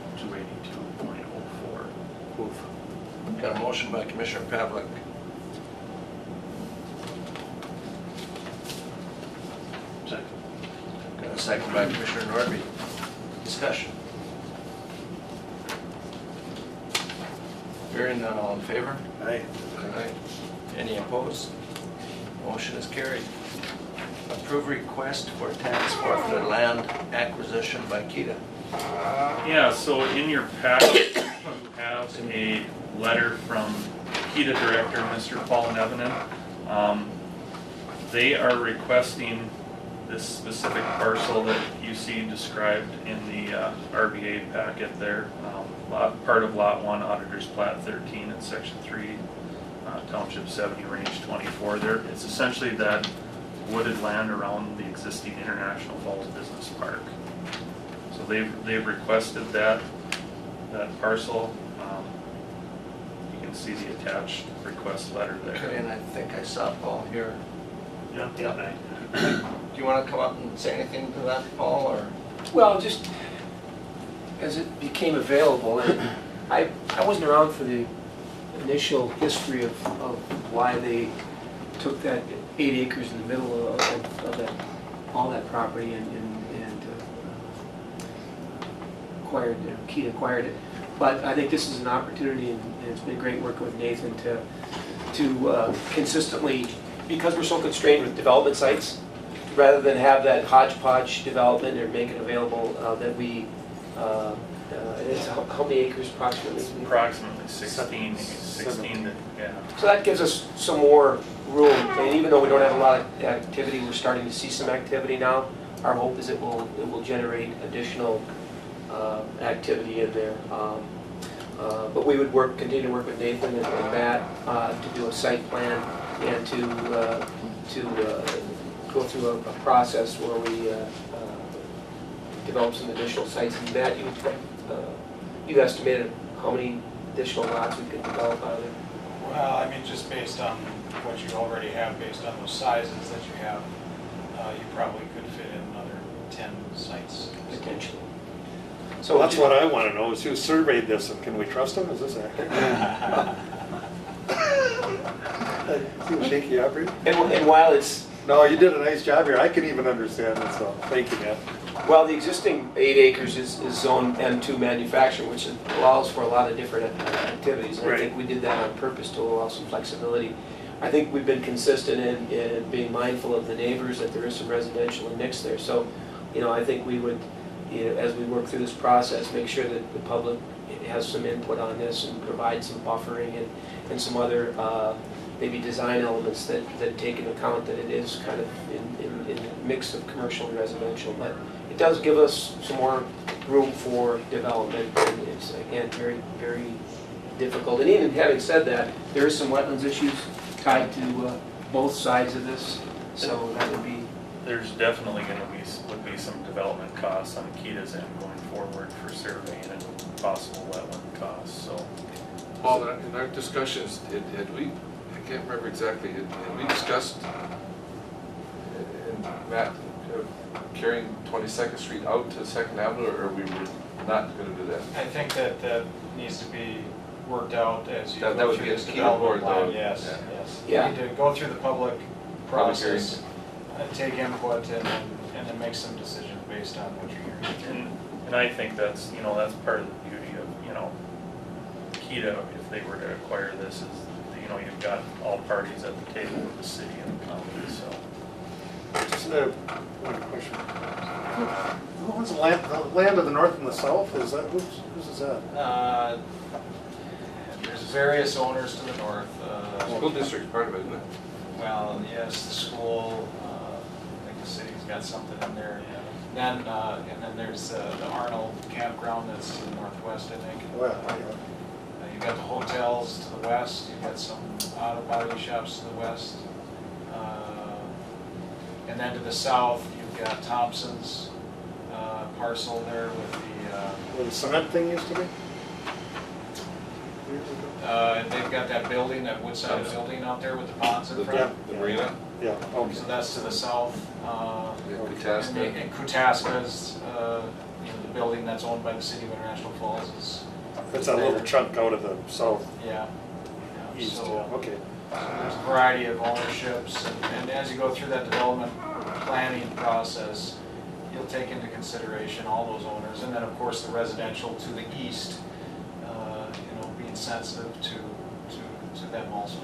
282.04. Got a motion by Commissioner Pavlik. Second. Got a second by Commissioner Nordby. Discussion. Hearing none, all in favor? Aye. Aye. Any opposed? Motion is carried. Approve request for tax forfeited land acquisition by Kita. Yeah, so in your packet, you have a letter from KEDA Director, Mr. Paul Nevenin. They are requesting this specific parcel that you see described in the RBA packet there, part of Lot 1, Auditor's Plat 13 in Section 3, Township 70, Range 24 there. It's essentially that wooded land around the existing International Falls Business Park. So they've requested that parcel. You can see the attached request letter there. Okay, and I think I saw Paul here. Yeah. Do you want to come up and say anything to that, Paul, or? Well, just as it became available, and I wasn't around for the initial history of why they took that 8 acres in the middle of that, all that property and acquired, Kita acquired it. But I think this is an opportunity, and it's been great working with Nathan to consistently, because we're so constrained with development sites, rather than have that hodgepodge development or make it available, that we, it's how many acres approximately? Approximately 16, yeah. So that gives us some more room, and even though we don't have a lot of activity, we're starting to see some activity now. Our hope is it will generate additional activity in there. But we would continue to work with Nathan and Matt to do a site plan and to go through a process where we develop some additional sites. And Matt, you estimated how many additional lots we could develop out of there? Well, I mean, just based on what you already have, based on those sizes that you have, you probably could fit in another 10 sites. Potentially. So that's what I want to know, is who surveyed this, and can we trust him? Is this accurate? See the shaky operator? And while it's... No, you did a nice job here. I can even understand it, so thank you, man. Well, the existing 8 acres is zone M2 manufacturing, which allows for a lot of different activities. And I think we did that on purpose to allow some flexibility. I think we've been consistent in being mindful of the neighbors, that there is some residential and mixed there. So, I think we would, as we work through this process, make sure that the public has some input on this and provide some buffering and some other maybe design elements that take into account that it is kind of in a mix of commercial and residential. But it does give us some more room for development, and it's, again, very, very difficult. And even having said that, there is some wetlands issues tied to both sides of this, so that would be... There's definitely going to be some development costs on KEDA's end going forward for surveying and possible wetland costs, so. Paul, in our discussions, had we, I can't remember exactly, had we discussed, Matt, carrying 22nd Street out to 2nd Avenue, or we were not going to do that? I think that needs to be worked out as you That go would through be a this key development board, plan. though. Yes, Yeah. yes. Yeah. You need to go through the public process, hearing. take input, and then make some decisions based on what you're hearing. And I think that's, that's part of the beauty of, KEDA, if they were to acquire this, is, you've got all parties at the table with the city and the county, so. Just one question. Who owns the land of the north and the south? Is that, whose is that? There's various owners to the north. School district's part of it, isn't it? Well, yes, the school, I think the city's got something in there. Then, and then there's the Arnold campground that's to the northwest, I think. Well, You've got the hotels to the west, you've got some auto body shops to the west. And then to the south, you've got Thompson's parcel there with the... where the cement thing used to be? They've got that building, that Woodside building out there with the ponds in front. The marina? Yeah, okay. So that's to the south. Kootaska. And Kootaska's, the building that's owned by the city of International Falls is... That's a little chunk out of the south. Yeah. East, So, yeah, okay. there's a variety of ownerships, and as you go through that development planning process, you'll take into consideration all those owners, and then of course the residential to the east, being sensitive to them also.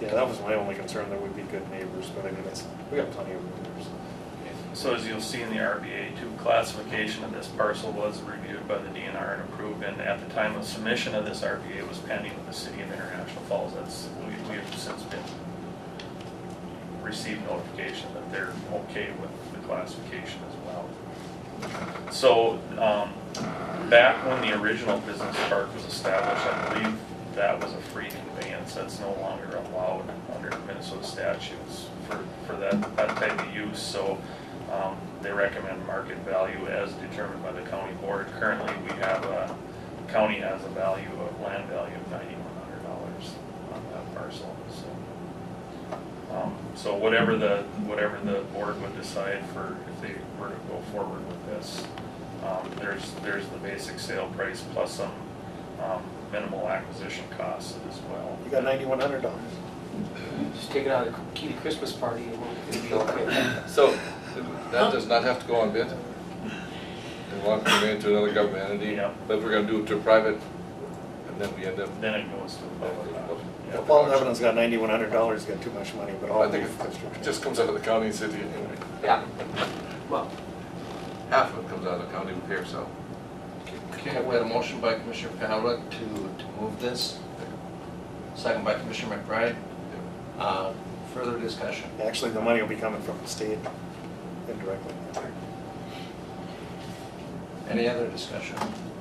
Yeah, that was my only concern, that we'd be good neighbors, but I mean, we got plenty of neighbors. So as you'll see in the RBA, classification of this parcel was reviewed by the DNR and approved, and at the time of submission of this RBA, it was pending with the city of International Falls. We have since been received notification that they're okay with the classification as well. So, back when the original business park was established, I believe that was a free conveyance. That's no longer allowed under Minnesota statutes for that type of use. So, they recommend market value as determined by the county board. Currently, the county has a value of land value of $9,100 on that parcel. So whatever the board would decide for, if they were to go forward with this, there's the basic sale price plus some minimal acquisition costs as well. You got $9,100. Just take it out of the Key to Christmas party and we'll be okay. So that does not have to go on bid? And want to convey it to another government entity? Yeah. But if we're gonna do it to a private, and then we end up. Then it goes to the public. Well, Paul Nevin's got $9,100, he's got too much money, but all. I think it just comes out of the county and city anyway. Yeah. Well, Half of it comes out of the county, we pay ourselves. Okay, we had a motion by Commissioner Pavlik to move this. Second by Commissioner McBride. Further discussion. Actually, the money will be coming from the state indirectly. Any other discussion?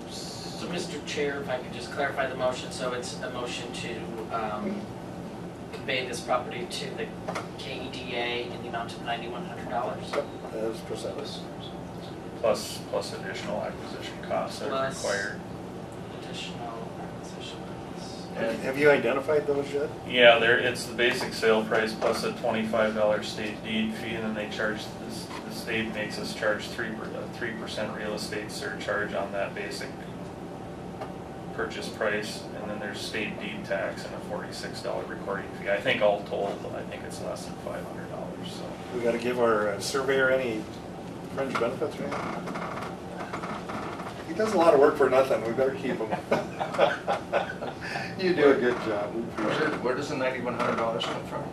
So, Mr. Chair, if I could just clarify the motion, so it's a motion to convey this property to the KEDA in the amount of $9,100. As presented. Plus additional acquisition costs that are Plus required. additional acquisition costs. Have you identified those yet? Yeah, it's the basic sale price plus a $25 state deed fee, and then they charge, the state makes us charge 3% real estate surcharge on that basic purchase price, and then there's state deed tax and a $46 recording fee. I think all told, I think it's less than $500, so. We gotta give our surveyor any fringe benefits, right? He does a lot of work for nothing, we better keep him. You do a good job. Where does the $9,100 come from?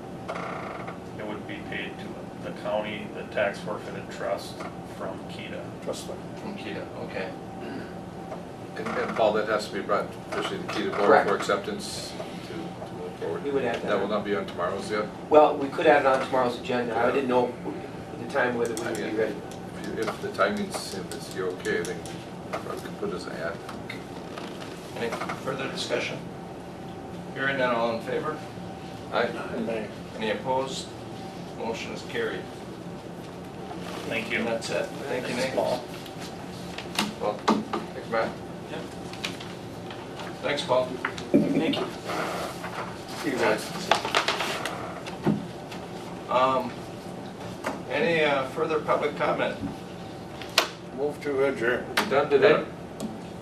It would be paid to the county, the tax forfeited trust from KEDA. Trust fund. From KEDA, okay. And Paul, that has to be brought officially to KEDA board Correct. for acceptance to move forward. We would add that. That will not be on tomorrow's yet? well, we could add it on tomorrow's agenda. I didn't know at the time whether we would be ready. If the timing's, if it's you're okay, I think we could put as an ad. Any further discussion? Hearing none, all in favor? Aye. Any opposed? Motion is carried. Thank you. And that's it. Thank you, Nate. Paul. Well, thanks, Matt. Thanks, Paul. Thank you. See you guys. Any further public comment? Move to adjourn. Done today?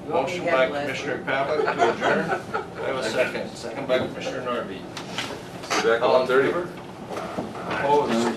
Motion by Commissioner Pavlik to adjourn. I have a second. Second by Commissioner Norby. See you back at All in 1:30. favor? Opposed?